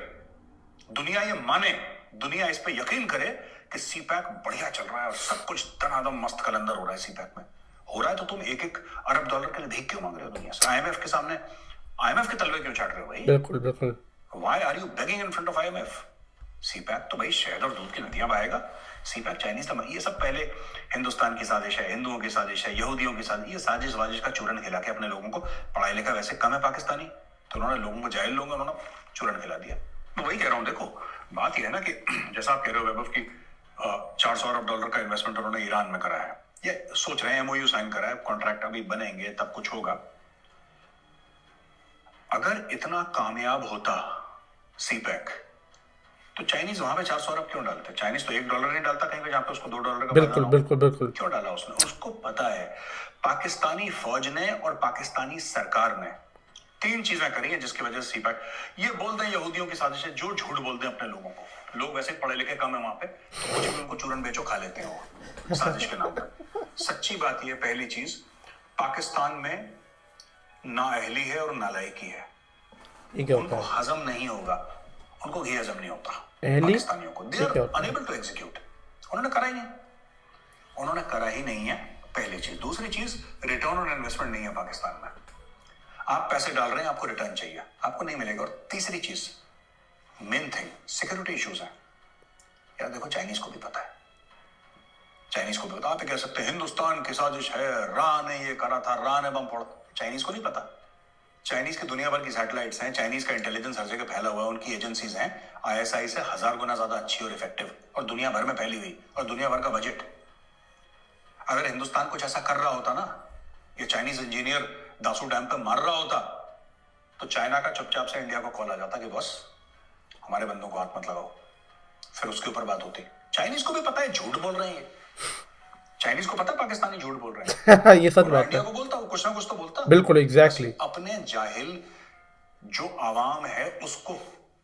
दुनिया ये माने, दुनिया इस पे यकीन करे कि सीपैक बढ़िया चल रहा है और सब कुछ धनाधम मस्त कलंदर हो रहा है। सीपैक में हो रहा है तो तुम $1 अरब के लिए भीख क्यों मांग रहे हो दुनिया से? आईएमएफ के सामने आईएमएफ के तलवे क्यों चाट रहे हो भाई? बिल्कुल। Why are you begging in front of IMF? CPEC तो भाई शहद और दूध की नदियां बहाएगा। सीपैक चाइनीज था, ये सब पहले हिंदुस्तान की साजिश है, हिंदुओं की साजिश है, यहूदियों की साजिश। ये साजिश का चूरन खिला के अपने लोगों को, पढ़ाई लिखा वैसे कम है पाकिस्तानी, तो उन्होंने लोगों को, जाहिल लोगों, उन्होंने चूरन खिला दिया। मैं वही कह रहा हूँ, देखो बात यह है ना कि जैसा आप कह रहे हो वैभव की $400 अरब का इन्वेस्टमेंट उन्होंने ईरान में करा है, ये सोच रहे हैं, एमओयू साइन करा है, कॉन्ट्रैक्ट अभी बनेंगे तब कुछ होगा। अगर इतना कामयाब होता सीपैक तो चाइनीज वहां पे 400 अरब क्यों डालते? चाइनीज तो $1 नहीं डालता कहीं पे जहां पे उसको $2 का बिल्कुल बिल्कुल बिल्कुल। क्यों डाला उसने? उसको पता है पाकिस्तानी फौज ने और पाकिस्तानी सरकार ने 3 चीजें करी हैं जिसकी वजह से सीपैक, ये बोलते हैं यहूदियों की साजिश है, जो झूठ बोलते हैं अपने लोगों को। लोग वैसे पढ़े लिखे कम है वहां पे, तो कुछ भी उनको चूरन बेचो खा लेते हैं वो साजिश के नाम पर। सच्ची बात यह, पहली चीज, पाकिस्तान में नाअहली है और नालायकी है। उनको हजम नहीं होगा, उनको घी हजम नहीं होता पाकिस्तानियों को। They are unable to execute. उन्होंने करा ही नहीं है, पहली चीज। दूसरी चीज, रिटर्न ऑन इन्वेस्टमेंट नहीं है पाकिस्तान में। आप पैसे डाल रहे हैं, आपको रिटर्न चाहिए, आपको नहीं मिलेगा। और तीसरी चीज, मेन थिंग, सिक्योरिटी इश्यूज है यार। देखो चाइनीज को भी पता है, आप कह सकते हैं हिंदुस्तान की साजिश है, रा ने ये करा था, रा ने बम फोड़ा। चाइनीज को नहीं पता। चाइनीज की दुनिया भर की सैटेलाइट्स हैं, चाइनीज का इंटेलिजेंस हर जगह फैला हुआ है, उनकी एजेंसीज हैं आईएसआई से 1000 गुना ज्यादा अच्छी और इफेक्टिव, और दुनिया भर में फैली हुई, और दुनिया भर का बजट। अगर हिंदुस्तान कुछ ऐसा कर रहा होता ना, ये चाइनीज इंजीनियर दासू डैम पे मार रहा होता, तो चाइना का चुपचाप से इंडिया को कॉल आ जाता कि बस हमारे बंदों को हाथ मत लगाओ, फिर उसके ऊपर बात होती। चाइनीज को भी पता है झूठ बोल रहे हैं, चाइनीज को पता है पाकिस्तानी झूठ बोल रहे हैं। ये सच बात है। इंडिया को बोलता, वो कुछ ना कुछ तो बोलता। बिल्कुल एग्जैक्टली। अपने जाहिल जो आवाम है उसको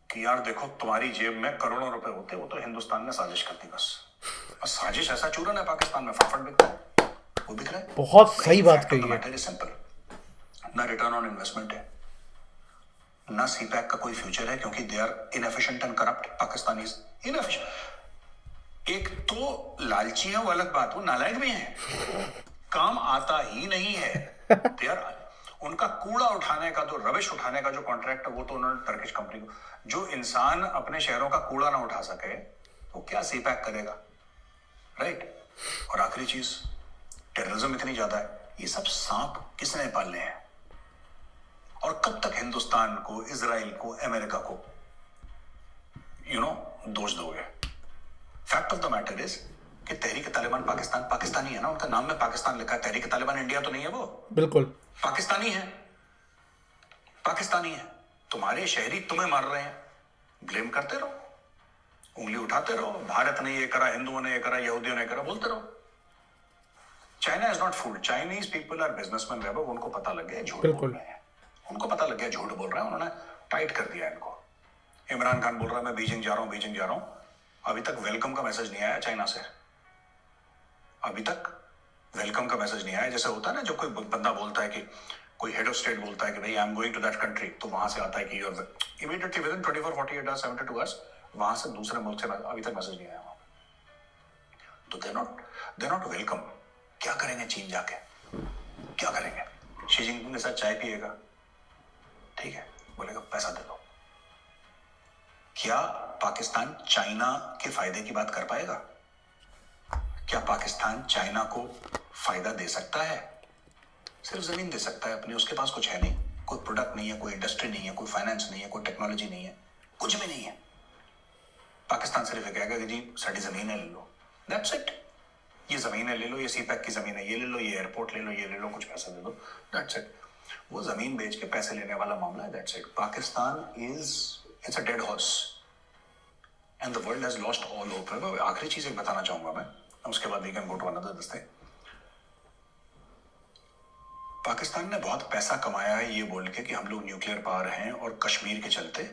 कि यार देखो तुम्हारी जेब में करोड़ों रुपए होते, वो तो हिंदुस्तान ने साजिश कर दी बस। और साजिश ऐसा चूरन है पाकिस्तान में, फाफड़ बिकता है, वो बिक रहा है। बहुत सही बात कही है। मैटर इज सिंपल, ना रिटर्न ऑन इन्वेस्टमेंट है, ना सीपैक का कोई फ्यूचर है, क्योंकि they are inefficient and corrupt. Pakistanis inefficient, एक तो लालची है, वो अलग बात, वो नालायक भी है, काम आता ही नहीं है। यार उनका कूड़ा उठाने का, जो रबिश उठाने का जो कॉन्ट्रैक्ट है, वो तो उन्होंने टर्किश कंपनी को। जो इंसान अपने शहरों का कूड़ा ना उठा सके वो क्या सीपैक करेगा, राइट? और आखिरी चीज, टेररिज्म इतनी ज्यादा है, ये सब सांप किसने पाले हैं? और कब तक हिंदुस्तान को, इजराइल को, अमेरिका को दोष दोगे? Fact of the matter is कि तहरीक तालिबान पाकिस्तानी है ना, उनका नाम में पाकिस्तान लिखा है। तहरीक तालिबान इंडिया तो नहीं है, वो बिल्कुल पाकिस्तानी है। तुम्हारे शहरी तुम्हें मार रहे हैं, ब्लेम करते रहो, उंगली उठाते रहो, भारत ने ये करा, हिंदुओं ने ये करा, यहूदियों ने करा, बोलते रहो। China is not fooled, Chinese people are businessman Vaibhav, उनको पता लग गया झूठ बोल रहे हैं, उनको पता लग गया झूठ बोल रहे हैं, उन्होंने टाइट कर दिया इनको। इमरान खान बोल रहा है मैं बीजिंग जा रहा हूं, अभी तक वेलकम का मैसेज नहीं आया चाइना से, अभी तक वेलकम का मैसेज नहीं आया। जैसे होता है ना, जो कोई बंदा बोलता है कि कोई हेड ऑफ स्टेट बोलता है कि भाई I am going to that country, तो वहां से आता है कि you are immediately within 24-48 hours 72 hours वहां से दूसरे मुल्क से अभी तक मैसेज नहीं आया वहां। तो दे नॉट वेलकम। क्या करेंगे चीन जाके, क्या करेंगे? शी जिनपिंग के साथ चाय पिएगा, ठीक है, बोलेगा पैसा दे दो। क्या पाकिस्तान चाइना के फायदे की बात कर पाएगा? क्या पाकिस्तान चाइना को फायदा दे सकता है? सिर्फ जमीन दे सकता है अपनी, उसके पास कुछ है नहीं, कोई प्रोडक्ट नहीं है, कोई इंडस्ट्री नहीं है, कोई फाइनेंस नहीं है, कोई टेक्नोलॉजी नहीं है, कुछ भी नहीं है। पाकिस्तान सिर्फ ये कहेगा कि जी साड़ी जमीन है, ले लो, दैट्स इट। ये जमीन है ले लो, ये सीपैक की जमीन है ये ले लो, ये एयरपोर्ट ले लो, ये ले लो, कुछ पैसे दे दो, दैट्स इट। वो जमीन बेच के पैसे लेने वाला मामला है, that's it. Pakistan it's a dead horse and the world has lost all hope. आखिरी चीज एक बताना चाहूंगा मैं, उसके बाद we can go to another this thing. Pakistan ने बहुत पैसा कमाया है ये बोल के कि हम लोग न्यूक्लियर पावर हैं और कश्मीर के चलते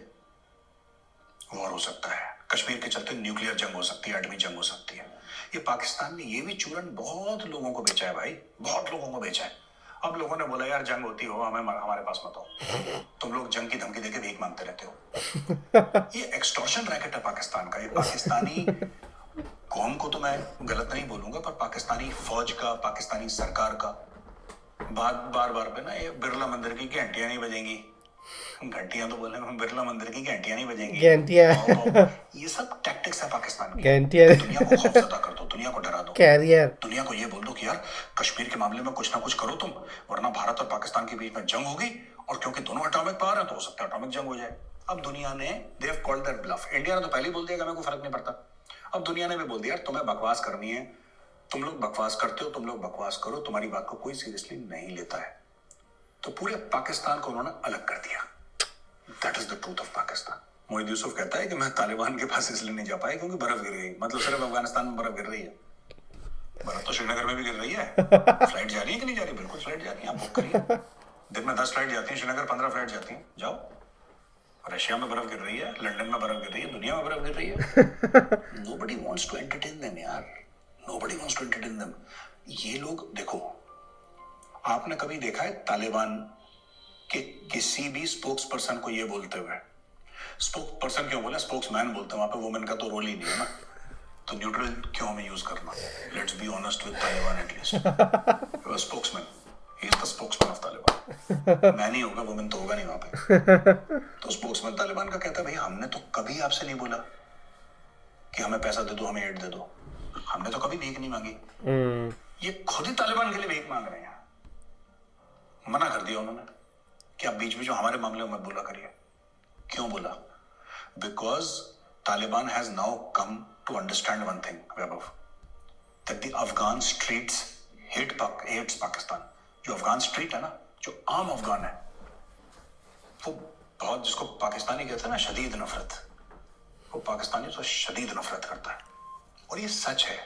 वॉर हो सकता है, कश्मीर के चलते न्यूक्लियर जंग हो सकती है, एटमी जंग हो सकती है। ये पाकिस्तान ने ये भी चूरन बहुत लोगों को बेचा है भाई, बहुत लोगों को बेचा है। अब लोगों ने बोला यार जंग होती हो, हमारे पास मत आओ, तुम लोग जंग की धमकी देके भीख मांगते रहते हो। ये एक्सटॉर्शन रैकेट है पाकिस्तान का। ये पाकिस्तानी कौम को तो मैं गलत नहीं बोलूंगा, पर पाकिस्तानी फौज का, पाकिस्तानी सरकार का बार बार पे ना, ये बिरला मंदिर की घंटियां नहीं बजेंगी, घंटियां तो बोले, बिरला मंदिर की घंटियां नहीं बजेंगी, घंटियां। ये सब टैक्टिक्स है पाकिस्तान की। घंटियां। दुनिया को खौफजदा कर दो, दुनिया को डरा दो, कैरियर। दुनिया को ये बोल दो कि यार कश्मीर के मामले में कुछ ना कुछ करो तुम, वरना भारत और पाकिस्तान के बीच में जंग होगी, और क्योंकि दोनों एटॉमिक पावर है तो हो सकता है एटॉमिक जंग हो जाए। अब दुनिया ने they have called that bluff. India ने तो पहले ही बोल दिया कि हमें कोई फर्क नहीं पड़ता। अब दुनिया ने भी बोल दिया यार तुम्हें बकवास करनी है, तुम लोग बकवास करते हो, तुम लोग बकवास करो, तुम्हारी बात को कोई सीरियसली नहीं लेता है। तो पूरे पाकिस्तान को उन्होंने अलग कर दिया। That is the truth of Pakistan. Moeed Yusuf कहता है कि मैं तालिबान के पास इसलिए नहीं जा पाया क्योंकि बर्फ गिर गई। मतलब सिर्फ अफगानिस्तान में बर्फ गिर रही है, बर्फ तो श्रीनगर में भी गिर रही है। फ्लाइट जा रही है कि नहीं जा रही? बिल्कुल फ्लाइट जा रही है, आप बुक करिए। दिन में 10 फ्लाइट जाती है, श्रीनगर 15 फ्लाइट जाती है, जाओ। रशिया में बर्फ गिर रही है, लंदन में बर्फ गिर रही है, दुनिया में बर्फ गिर रही है। Nobody wants to entertain them यार, nobody wants to entertain them. ये लोग देखो, आपने कभी देखा है तालिबान के किसी भी स्पोक्स पर्सन को ये बोलते हुए? स्पोक्स पर्सन क्यों बोले, स्पोक्समैन बोलते हैं, वहां पे वुमेन का तो रोल ही नहीं है ना, तो न्यूट्रल क्यों हमें यूज करना? Let's be honest with Taliban at least. Spokesman, he is the spokesman of Taliban. Man ही होगा, वुमेन तो होगा नहीं वहां पे। तो स्पोक्समैन तालिबान का कहता है भाई हमने तो कभी आपसे नहीं बोला कि हमें पैसा दे दो, हमें एड दे दो, हमने तो कभी भीख नहीं मांगी। ये खुद ही तालिबान के लिए भीख मांग रहे हैं। मना कर दिया उन्होंने कि आप बीच बीच में हमारे मामले में मत बोला करिए। क्यों बोला? Because Taliban has now come to understand one thing, Vaibhav, that the Afghan streets hates Pakistan. जो अफगान स्ट्रीट है ना, जो आम अफगान है, वो बहुत, जिसको पाकिस्तानी कहते हैं ना शदीद नफरत, वो पाकिस्तानी तो शदीद नफरत करता है। और ये सच है।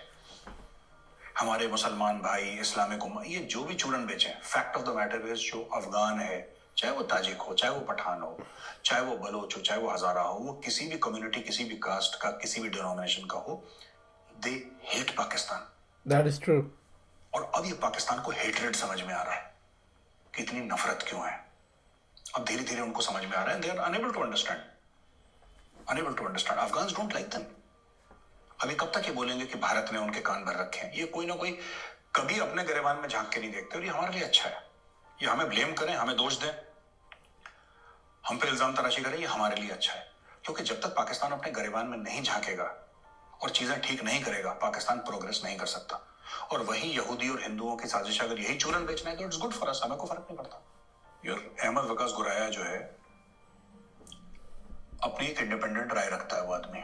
हमारे मुसलमान भाई, इस्लामिक उम्मा, ये जो भी चूरन बेचे, fact of the matter is जो अफगान है, चाहे वो ताजिक हो, चाहे वो पठान हो, चाहे वो बलोच हो, चाहे वो हजारा हो, वो किसी भी कम्युनिटी, किसी भी कास्ट का, किसी भी डिनोमिनेशन का हो, they hate Pakistan. That is true. और अब ये पाकिस्तान को हेटरेड समझ में आ रहा है कि इतनी नफरत क्यों है। अब धीरे धीरे उनको समझ में आ रहा है, they are unable to understand, unable to understand. Afghans don't like them. अभी कब तक ये बोलेंगे कि भारत ने उनके कान भर रखे हैं? ये कोई ना कोई कभी अपने गिरेबान में झांक के नहीं देखते, और ये हमारे लिए अच्छा है। ये हमें ब्लेम करें, हमें दोष दें, हम पे इल्जाम तराशी करें, ये हमारे लिए अच्छा है। क्योंकि जब तक पाकिस्तान अपने गिरेबान में नहीं झांकेगा और चीजें ठीक नहीं करेगा, पाकिस्तान प्रोग्रेस नहीं कर सकता। और वही यहूदी और हिंदुओं की साजिश, अगर यही चूरन बेचना है तो इट्स गुड फॉर अस, हमें को फर्क नहीं पड़ता। यार अहमद वकास गुराया जो है, अपनी एक इंडिपेंडेंट राय रखता है वो आदमी,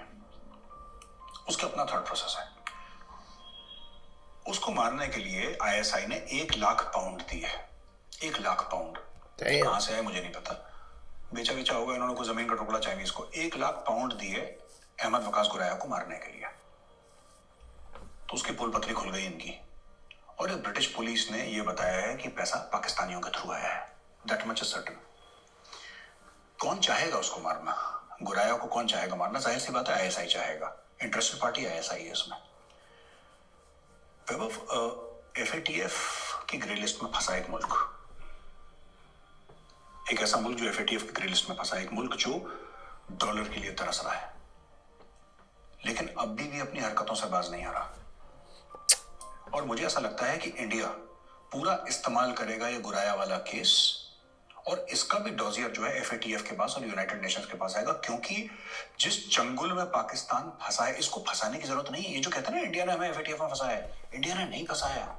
उसका अपना थॉट प्रोसेस है। उसको मारने के लिए आईएसआई ने 1 लाख पाउंड दिए। 1 लाख पाउंड कहां से है मुझे नहीं पता, बेचा बेचा होगा इन्होंने कोई जमीन का टुकड़ा चाइनीज को। 1 लाख पाउंड दिए अहमद वकास गुराया को मारने के लिए। तो उसकी पोल पत्री खुल गई इनकी। और एक ब्रिटिश पुलिस ने यह बताया है कि पैसा पाकिस्तानियों के थ्रू आया है। That much is certain. कौन चाहेगा उसको मारना? गुराया को कौन चाहेगा मारना? जाहिर सी बात है आईएसआई चाहेगा। इंटरेस्टेड पार्टी आईएसआई है इसमें। एफएटीएफ की ग्रे लिस्ट में फंसा एक मुल्क, एक ऐसा मुल्क जो एफएटीएफ की ग्रे लिस्ट में फंसा, एक मुल्क जो डॉलर के लिए तरस रहा है, लेकिन अब भी अपनी हरकतों से बाज नहीं आ रहा। और मुझे ऐसा लगता है कि इंडिया पूरा इस्तेमाल करेगा ये गुराया वाला केस, और इसका भी डॉजियर जो है एफएटीएफ के पास और यूनाइटेड नेशंस के पास आएगा। क्योंकि जिस चंगुल में पाकिस्तान फंसा है, इसको फंसाने की जरूरत नहीं है। ये जो कहते हैं ना इंडिया ने हमें एफएटीएफ में फंसाया है, इंडिया ने नहीं फंसाया,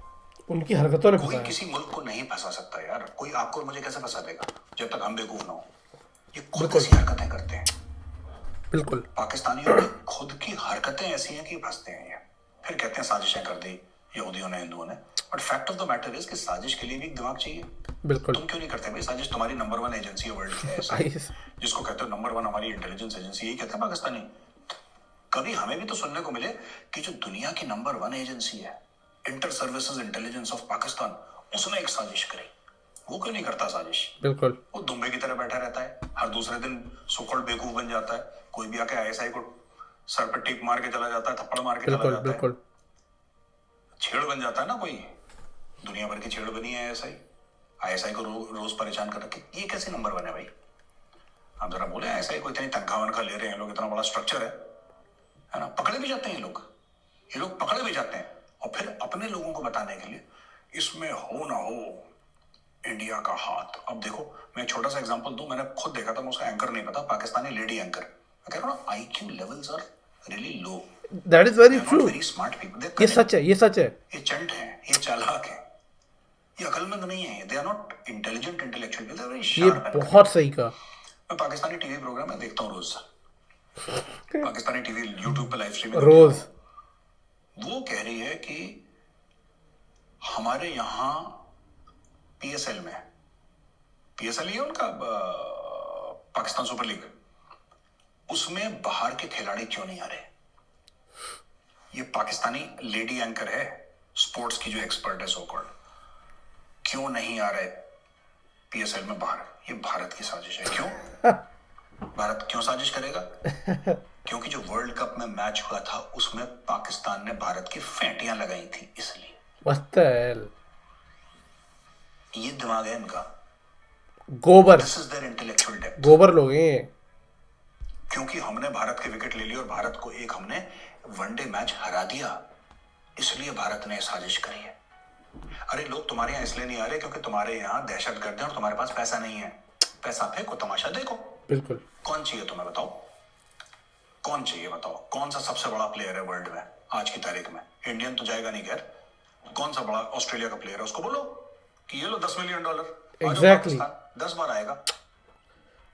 उनकी हरकतों ने कोई फंसाया। किसी मुल्क को नहीं फंसा सकता यार। कोई आपको और मुझे कैसे फंसा देगा जब तक हम बेवकूफ ना हो? ये खुद ऐसी हरकतें करते हैं। बिल्कुल, पाकिस्तानियों की खुद की हरकतें ऐसी हैं कि फंसते हैं ये। फिर कहते हैं साजिशें कर दी यहूदियों ने, हिंदुओं ने। But fact of the matter is कि साजिश के लिए भी दिमाग चाहिए। बिल्कुल। तुम क्यों नहीं करते भाई साजिश? तुम्हारी नंबर 1 एजेंसी है वर्ल्ड की, जिसको कहते हो नंबर 1 हमारी इंटेलिजेंस एजेंसी, यही कहते हैं पाकिस्तानी। कभी हमें भी तो सुनने को मिले कि जो दुनिया की नंबर 1 एजेंसी है, inter services intelligence of Pakistan, उसने एक साजिश करी। वो क्यों नहीं करता साजिश? बिल्कुल। वो दुम्बे की तरह बैठा रहता है, हर दूसरे दिन सोकॉल्ड बेवकूफ बन जाता है। कोई भी आके आईएसआई को सर पे टीप मार के चला जाता है, थप्पड़ मार के चला जाता है, छेड़ बन जाता है ना। कोई दुनिया भर की छेड़ बनी है आईएसआई को रोज परेशान कर रखे। ये कैसे नंबर 1 है भाई? आप जरा बोले आईएसआई को इतनी तनख्वाह वनख्वाह ले रहे हैं लोग, इतना बड़ा स्ट्रक्चर है ना? पकड़े भी जाते हैं ये लोग पकड़े भी जाते हैं। और फिर अपने लोगों को बताने के लिए इसमें हो ना हो इंडिया का हाथ। अब देखो, मैं छोटा सा एग्जांपल दूं, मैंने खुद देखा था, मैं उसका एंकर नहीं पता, पाकिस्तानी लेडी एंकर। मैं कह रहा हूं IQ levels are really low. That is very true. Very smart people. ये सच है, ये सच है। ये चंट है, ये चालाक है, ये अकलमंद नहीं है। They are not intelligent intellectual, they are very ये शार्प। बहुत सही कहा। मैं पाकिस्तानी टीवी प्रोग्राम में देखता हूँ रोज, पाकिस्तानी टीवी यूट्यूब पे लाइव स्ट्रीमिंग रोज वो कह रही है कि हमारे यहाँ पीएसएल में, पीएसएल ही है उनका पाकिस्तान सुपर लीग, उसमें बाहर के खिलाड़ी क्यों नहीं आ रहे? ये पाकिस्तानी लेडी एंकर है, स्पोर्ट्स की जो एक्सपर्ट है सो कॉल्ड, क्यों नहीं आ रहे पीएसएल में बाहर? ये भारत की साजिश है। क्यों भारत क्यों साजिश करेगा? क्योंकि जो वर्ल्ड कप में मैच हुआ था उसमें पाकिस्तान ने भारत की फेंटियां लगाई थी, इसलिए। What the hell? ये दिमाग है इनका, गोबर this is there intellectual depth. गोबर लोग हैं ये। क्योंकि हमने भारत के विकेट ले लिए और भारत को एक हमने वनडे मैच हरा दिया, इसलिए भारत ने साजिश करी है। अरे लोग तुम्हारे यहाँ इसलिए नहीं आ रहे क्योंकि तुम्हारे यहाँ दहशतगर्द है और तुम्हारे पास पैसा नहीं है। पैसा फेंको, तमाशा देखो। बिल्कुल। कौन चाहिए तुम्हें, बताओ कौन चाहिए, बताओ कौन सा सबसे बड़ा प्लेयर है वर्ल्ड में आज की तारीख में? इंडियन तो जाएगा नहीं, खैर कौन सा बड़ा ऑस्ट्रेलिया का प्लेयर है, उसको बोलो कि ये लो $10 मिलियन, एग्जैक्टली 10 बार आएगा।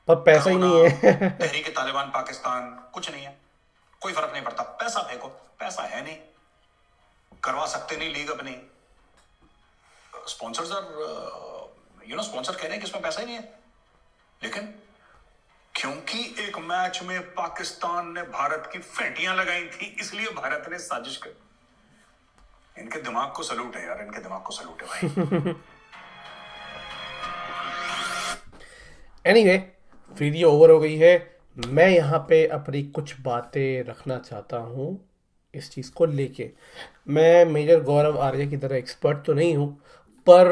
पर पैसा ही नहीं है। तहरीक तालिबान पाकिस्तान, कुछ नहीं है, कोई फर्क नहीं पड़ता, पैसा फेंको। पैसा है नहीं, करवा सकते नहीं लीग अपनी। स्पॉन्सर्स आर स्पॉन्सर कह रहे हैं कि इसमें पैसा ही नहीं है, लेकिन क्योंकि एक मैच में पाकिस्तान ने भारत की फेंटियां लगाई थी इसलिए भारत ने साजिश कर। इनके दिमाग को सलूट है यार, इनके दिमाग को सलूट है भाई। एनीवे, वीडियो ओवर हो गई है। मैं यहाँ पे अपनी कुछ बातें रखना चाहता हूँ इस चीज़ को लेके। मैं मेजर गौरव आर्य की तरह एक्सपर्ट तो नहीं हूँ, पर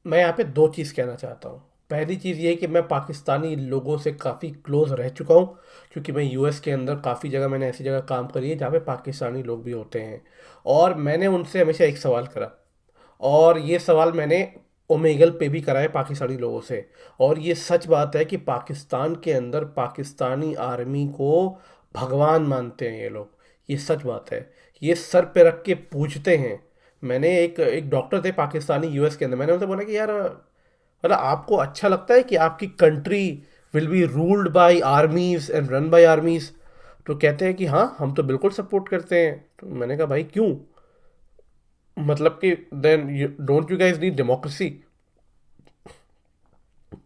मैं यहाँ पे दो चीज़ कहना चाहता हूँ। पहली चीज़ ये है कि मैं पाकिस्तानी लोगों से काफ़ी क्लोज़ रह चुका हूँ, क्योंकि मैं यूएस के अंदर काफ़ी जगह मैंने ऐसी जगह काम करी है जहाँ पे पाकिस्तानी लोग भी होते हैं। और मैंने उनसे हमेशा एक सवाल करा, और ये सवाल मैंने ओमेगल पे भी करा है पाकिस्तानी लोगों से। और ये सच बात है कि पाकिस्तान के अंदर पाकिस्तानी आर्मी को भगवान मानते हैं ये लोग। ये सच बात है, ये सर पे रख के पूछते हैं। मैंने एक डॉक्टर थे पाकिस्तानी यूएस के अंदर, मैंने उनसे बोला कि यार मतलब आपको अच्छा लगता है कि आपकी country will be ruled by आर्मीज and run by आर्मीज? तो कहते हैं कि हाँ, हम तो बिल्कुल सपोर्ट करते हैं। तो मैंने कहा भाई क्यों, मतलब कि then don't you guys need democracy?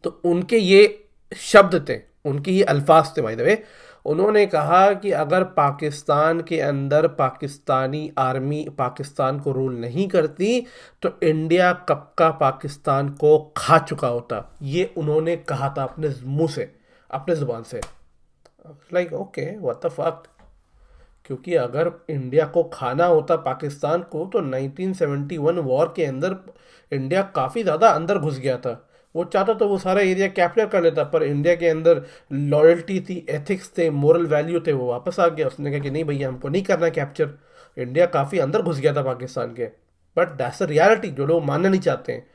तो उनके ये शब्द थे, उनके ये अल्फाज थे बाय द वे। उन्होंने कहा कि अगर पाकिस्तान के अंदर पाकिस्तानी आर्मी पाकिस्तान को रूल नहीं करती तो इंडिया कब का पाकिस्तान को खा चुका होता। ये उन्होंने कहा था अपने मुंह से, अपने ज़ुबान से। Like okay, what the fuck. क्योंकि अगर इंडिया को खाना होता पाकिस्तान को तो 1971 वॉर के अंदर इंडिया काफ़ी ज़्यादा अंदर घुस गया था। वो चाहता तो वो सारा एरिया कैप्चर कर लेता, पर इंडिया के अंदर लॉयल्टी थी, एथिक्स थे, मोरल वैल्यू थे, वो वापस आ गया। उसने कहा कि नहीं भैया, हमको नहीं करना कैप्चर। इंडिया काफ़ी अंदर घुस गया था पाकिस्तान के। बट दैट्स अ रियलिटी जो लोग मानना नहीं चाहते हैं,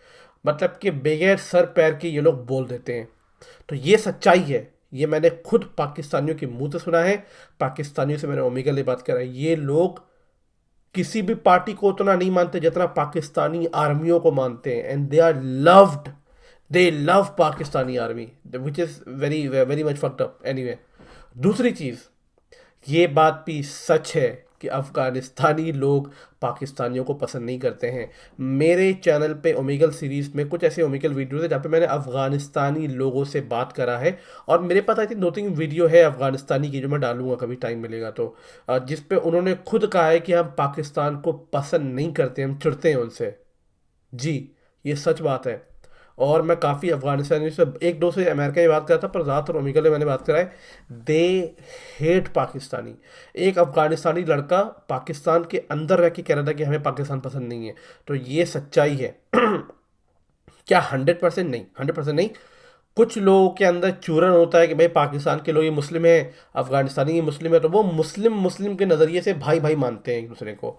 मतलब कि बगैर सर पैर के ये लोग बोल देते हैं। तो ये सच्चाई है, ये मैंने खुद पाकिस्तानियों के मुंह से सुना है, पाकिस्तानियों से मैंने ओमेगल ने बात करा है। ये लोग किसी भी पार्टी को उतना नहीं मानते जितना पाकिस्तानी आर्मियों को मानते हैं, and they are loved, they love Pakistani army, which is very very much fucked up. Anyway, दूसरी चीज़, ये बात भी सच है कि अफ़गानिस्तानी लोग पाकिस्तानियों को पसंद नहीं करते हैं। मेरे चैनल पे ओमेगल सीरीज़ में कुछ ऐसे ओमेगल वीडियोज़ है जहाँ पे मैंने अफ़गानिस्तानी लोगों से बात करा है, और मेरे पास आई थिंक 2-3 वीडियो है अफ़गानिस्तानी की जो मैं डालूंगा कभी टाइम मिलेगा तो, जिस पे उन्होंने खुद कहा है कि हम पाकिस्तान को पसंद नहीं करते, हम चिढ़ते हैं उनसे। जी, ये सच बात है। और मैं काफ़ी अफगानिस्तानी से, एक दो से अमेरिका की बात करा था, पर ज़्यादातर ओमेगल में मैंने बात करा है। They hate Pakistani. एक अफगानिस्तानी लड़का पाकिस्तान के अंदर रह के कह रहा था कि हमें पाकिस्तान पसंद नहीं है। तो ये सच्चाई है। क्या 100% नहीं, 100% नहीं, कुछ लोगों के अंदर चूरन होता है कि भाई पाकिस्तान के लोग ये मुस्लिम है, अफगानिस्तानी ये मुस्लिम है, तो वो मुस्लिम के नज़रिए से भाई भाई मानते हैं एक दूसरे को।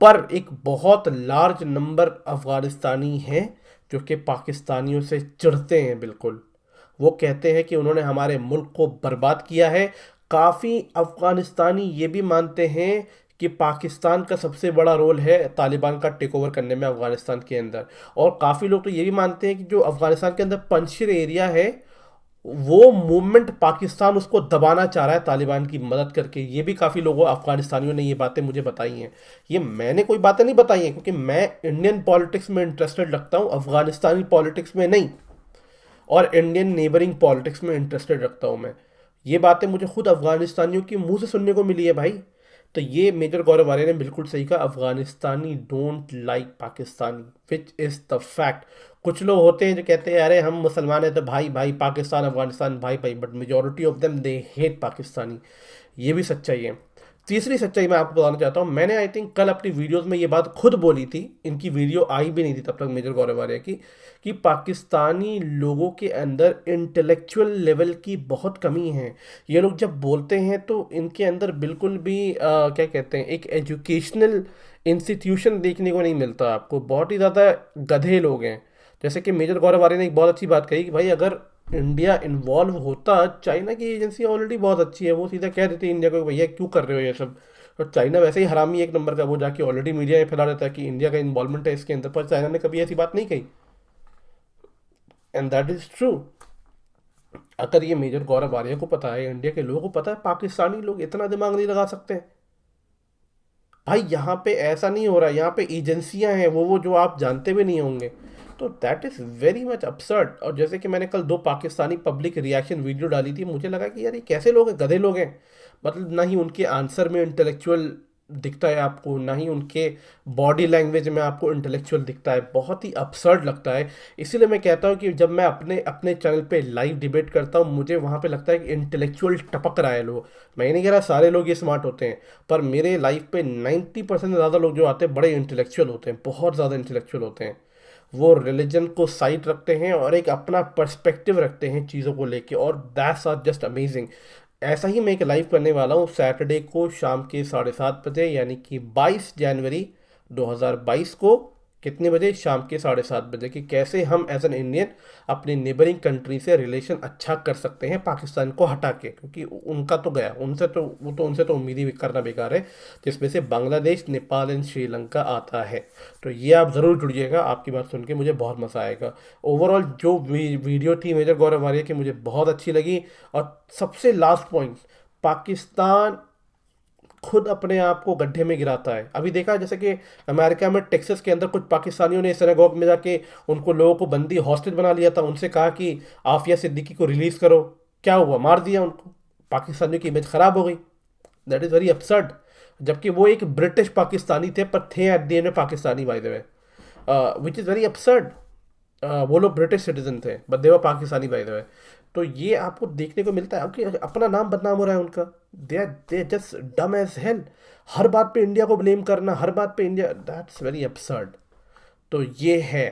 पर एक बहुत लार्ज नंबर अफगानिस्तानी हैं जो कि पाकिस्तानियों से चिढ़ते हैं बिल्कुल। वो कहते हैं कि उन्होंने हमारे मुल्क को बर्बाद किया है। काफ़ी अफगानिस्तानी ये भी मानते हैं कि पाकिस्तान का सबसे बड़ा रोल है तालिबान का टेक ओवर करने में अफगानिस्तान के अंदर। और काफ़ी लोग तो ये भी मानते हैं कि जो अफगानिस्तान के अंदर पंजशीर एरिया है वो मूवमेंट पाकिस्तान उसको दबाना चाह रहा है तालिबान की मदद करके। ये भी काफ़ी लोगों अफगानिस्तानियों ने ये बातें मुझे बताई हैं। ये मैंने कोई बातें नहीं बताई हैं, क्योंकि मैं इंडियन पॉलिटिक्स में इंटरेस्टेड रखता हूँ, अफगानिस्तानी पॉलिटिक्स में नहीं, और इंडियन नेबरिंग पॉलिटिक्स में इंटरेस्टेड रखता हूँ मैं। ये बातें मुझे खुद अफगानिस्तानियों के मुंह से सुनने को मिली है भाई। तो ये मेजर गौरव आर्य ने बिल्कुल सही कहा, Afghanistani don't like Pakistani, which is the fact. कुछ लोग होते हैं जो कहते हैं अरे हम मुसलमान हैं तो भाई भाई, पाकिस्तान अफगानिस्तान भाई भाई, but majority of them they hate Pakistani. ये भी सच्चाई है। तीसरी सच्चाई मैं आपको बताना चाहता हूँ, मैंने आई थिंक कल अपनी वीडियोस में ये बात खुद बोली थी, इनकी वीडियो आई भी नहीं थी तब तक मेजर गौरव आर्य की, कि पाकिस्तानी लोगों के अंदर इंटेलेक्चुअल लेवल की बहुत कमी है। ये लोग जब बोलते हैं तो इनके अंदर बिल्कुल भी क्या कहते हैं, एक एजुकेशनल इंस्टीट्यूशन देखने को नहीं मिलता आपको। बहुत ही ज़्यादा गधे लोग हैं। जैसे कि मेजर गौरव आर्य ने एक बहुत अच्छी बात कही कि भाई अगर इंडिया इन्वॉल्व होता, चाइना की एजेंसी ऑलरेडी बहुत अच्छी है, वो सीधा कह देती है इंडिया को भैया क्यों कर रहे हो ये सब। और चाइना वैसे ही हरामी एक नंबर का, वो जाके ऑलरेडी मीडिया में फैला देता है कि इंडिया का इन्वॉल्वमेंट है इसके अंदर, पर चाइना ने कभी ऐसी बात नहीं कही। And that is true. अगर ये मेजर गौरव आर्य को पता है, इंडिया के लोगों को पता है, पाकिस्तानी लोग इतना दिमाग नहीं लगा सकते भाई। यहाँ पे ऐसा नहीं हो रहा, यहाँ पे एजेंसियां हैं वो जो आप जानते भी नहीं होंगे। तो that is very much absurd. और जैसे कि मैंने कल 2 पाकिस्तानी पब्लिक रिएक्शन वीडियो डाली थी, मुझे लगा कि यार ये कैसे लोग हैं, गधे लोग हैं। मतलब ना ही उनके आंसर में इंटेलेक्चुअल दिखता है आपको, ना ही उनके बॉडी लैंग्वेज में आपको इंटेलेक्चुअल दिखता है। बहुत ही अपसर्ड लगता है। इसीलिए मैं कहता हूँ कि जब मैं अपने अपने चैनल पे लाइव डिबेट करता हूँ, मुझे वहाँ पे लगता है कि इंटेलेक्चुअल टपक रहा है लोग। मैं ये नहीं कह रहा सारे लोग ये स्मार्ट होते हैं, पर मेरे लाइव पे 90% से ज़्यादा लोग जो आते हैं बड़े इंटेलेक्चुअल होते हैं, बहुत ज़्यादा इंटेलेक्चुअल होते हैं। वो रिलीजन को साइड रखते हैं और एक अपना पर्सपेक्टिव रखते हैं चीज़ों को लेके, और दैट्स आर जस्ट अमेजिंग। ऐसा ही मैं एक लाइव करने वाला हूँ सैटरडे को शाम के 7:30 बजे, यानी कि 22 जनवरी 2022 को। कितने बजे? शाम के 7:30 बजे। कि कैसे हम एज एन इंडियन अपनी नेबरिंग कंट्री से रिलेशन अच्छा कर सकते हैं पाकिस्तान को हटा के, क्योंकि उनका तो गया, उनसे तो उम्मीद ही करना बेकार है, जिसमें से बांग्लादेश, नेपाल एंड श्रीलंका आता है। तो ये आप ज़रूर जुड़िएगा, आपकी बात सुन के मुझे बहुत मज़ा आएगा। ओवरऑल जो वीडियो थी मेजर गौरव आर्य की, मुझे बहुत अच्छी लगी। और सबसे लास्ट पॉइंट, पाकिस्तान खुद अपने आप को गड्ढे में गिराता है। अभी देखा जैसे कि अमेरिका में टेक्सास के अंदर कुछ पाकिस्तानियों ने सिनेगॉग में जाके उनको लोगों को बंदी हॉस्टेज बना लिया था, उनसे कहा कि आफिया सिद्दीकी को रिलीज़ करो। क्या हुआ? मार दिया उनको। पाकिस्तानियों की इमेज ख़राब हो गई। That is very absurd. जबकि वो एक ब्रिटिश पाकिस्तानी थे, पर थे एट द एंड में Pakistani, by the way, which is very absurd. वो लोग ब्रिटिश सिटीजन थे, but they were Pakistani by the way. तो ये आपको देखने को मिलता है कि अपना नाम बदनाम हो रहा है उनका। दे जस्ट डम एज हेल। हर बात पे इंडिया को ब्लेम करना, हर बात पे इंडिया, दैट्स वेरी अपसर्ड। तो ये है।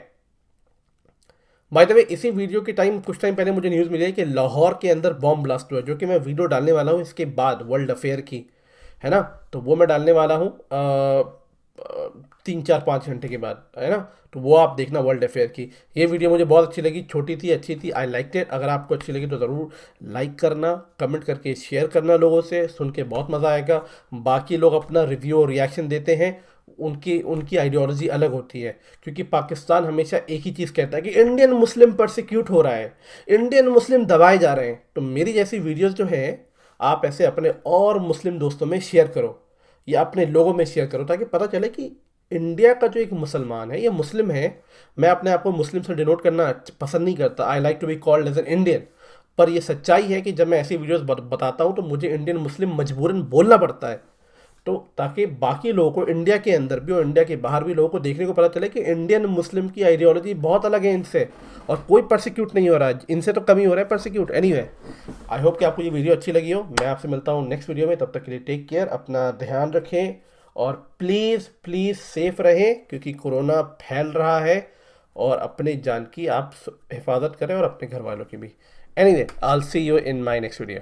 बाय द वे, इसी वीडियो के टाइम, कुछ टाइम पहले मुझे न्यूज़ मिली है कि लाहौर के अंदर बॉम्ब ब्लास्ट हुआ है, जो कि मैं वीडियो डालने वाला हूँ इसके बाद, वर्ल्ड अफेयर की, है ना। तो वो मैं डालने वाला हूँ 3-4-5 घंटे के बाद, है ना। तो वो आप देखना, वर्ल्ड अफेयर की। ये वीडियो मुझे बहुत अच्छी लगी, छोटी थी, अच्छी थी, आई लाइक इट। अगर आपको अच्छी लगी तो ज़रूर लाइक करना, कमेंट करके शेयर करना, लोगों से सुन के बहुत मज़ा आएगा। बाकी लोग अपना रिव्यू और रिएक्शन देते हैं, उनकी उनकी आइडियोलॉजी अलग होती है। क्योंकि पाकिस्तान हमेशा एक ही चीज़ कहता है कि इंडियन मुस्लिम परसिक्यूट हो रहा है, इंडियन मुस्लिम दबाए जा रहे हैं। तो मेरी जैसी वीडियोस जो है, आप ऐसे अपने और मुस्लिम दोस्तों में शेयर करो, या अपने लोगों में शेयर करो, ताकि पता चले कि इंडिया का जो एक मुसलमान है, ये मुस्लिम है। मैं अपने आप को मुस्लिम से डिनोट करना पसंद नहीं करता, I like to be called as an Indian. पर ये सच्चाई है कि जब मैं ऐसी वीडियोस बताता हूँ तो मुझे इंडियन मुस्लिम मजबूरन बोलना पड़ता है। तो ताकि बाकी लोगों को, इंडिया के अंदर भी और इंडिया के बाहर भी लोगों को देखने को पता चले कि इंडियन मुस्लिम की आइडियोलॉजी बहुत अलग है इनसे, और कोई परसिक्यूट नहीं हो रहा है इनसे, तो कमी हो रहा है परसिक्यूट। एनीवे, आई होप कि आपको ये वीडियो अच्छी लगी हो। मैं आपसे मिलता हूँ नेक्स्ट वीडियो में, तब तक के लिए टेक केयर, अपना ध्यान रखें, और प्लीज़ प्लीज़ सेफ रहें, क्योंकि कोरोना फैल रहा है। और अपनी जान की आप हिफाजत करें, और अपने घर वालों की भी। Anyway, I will see you in my next video.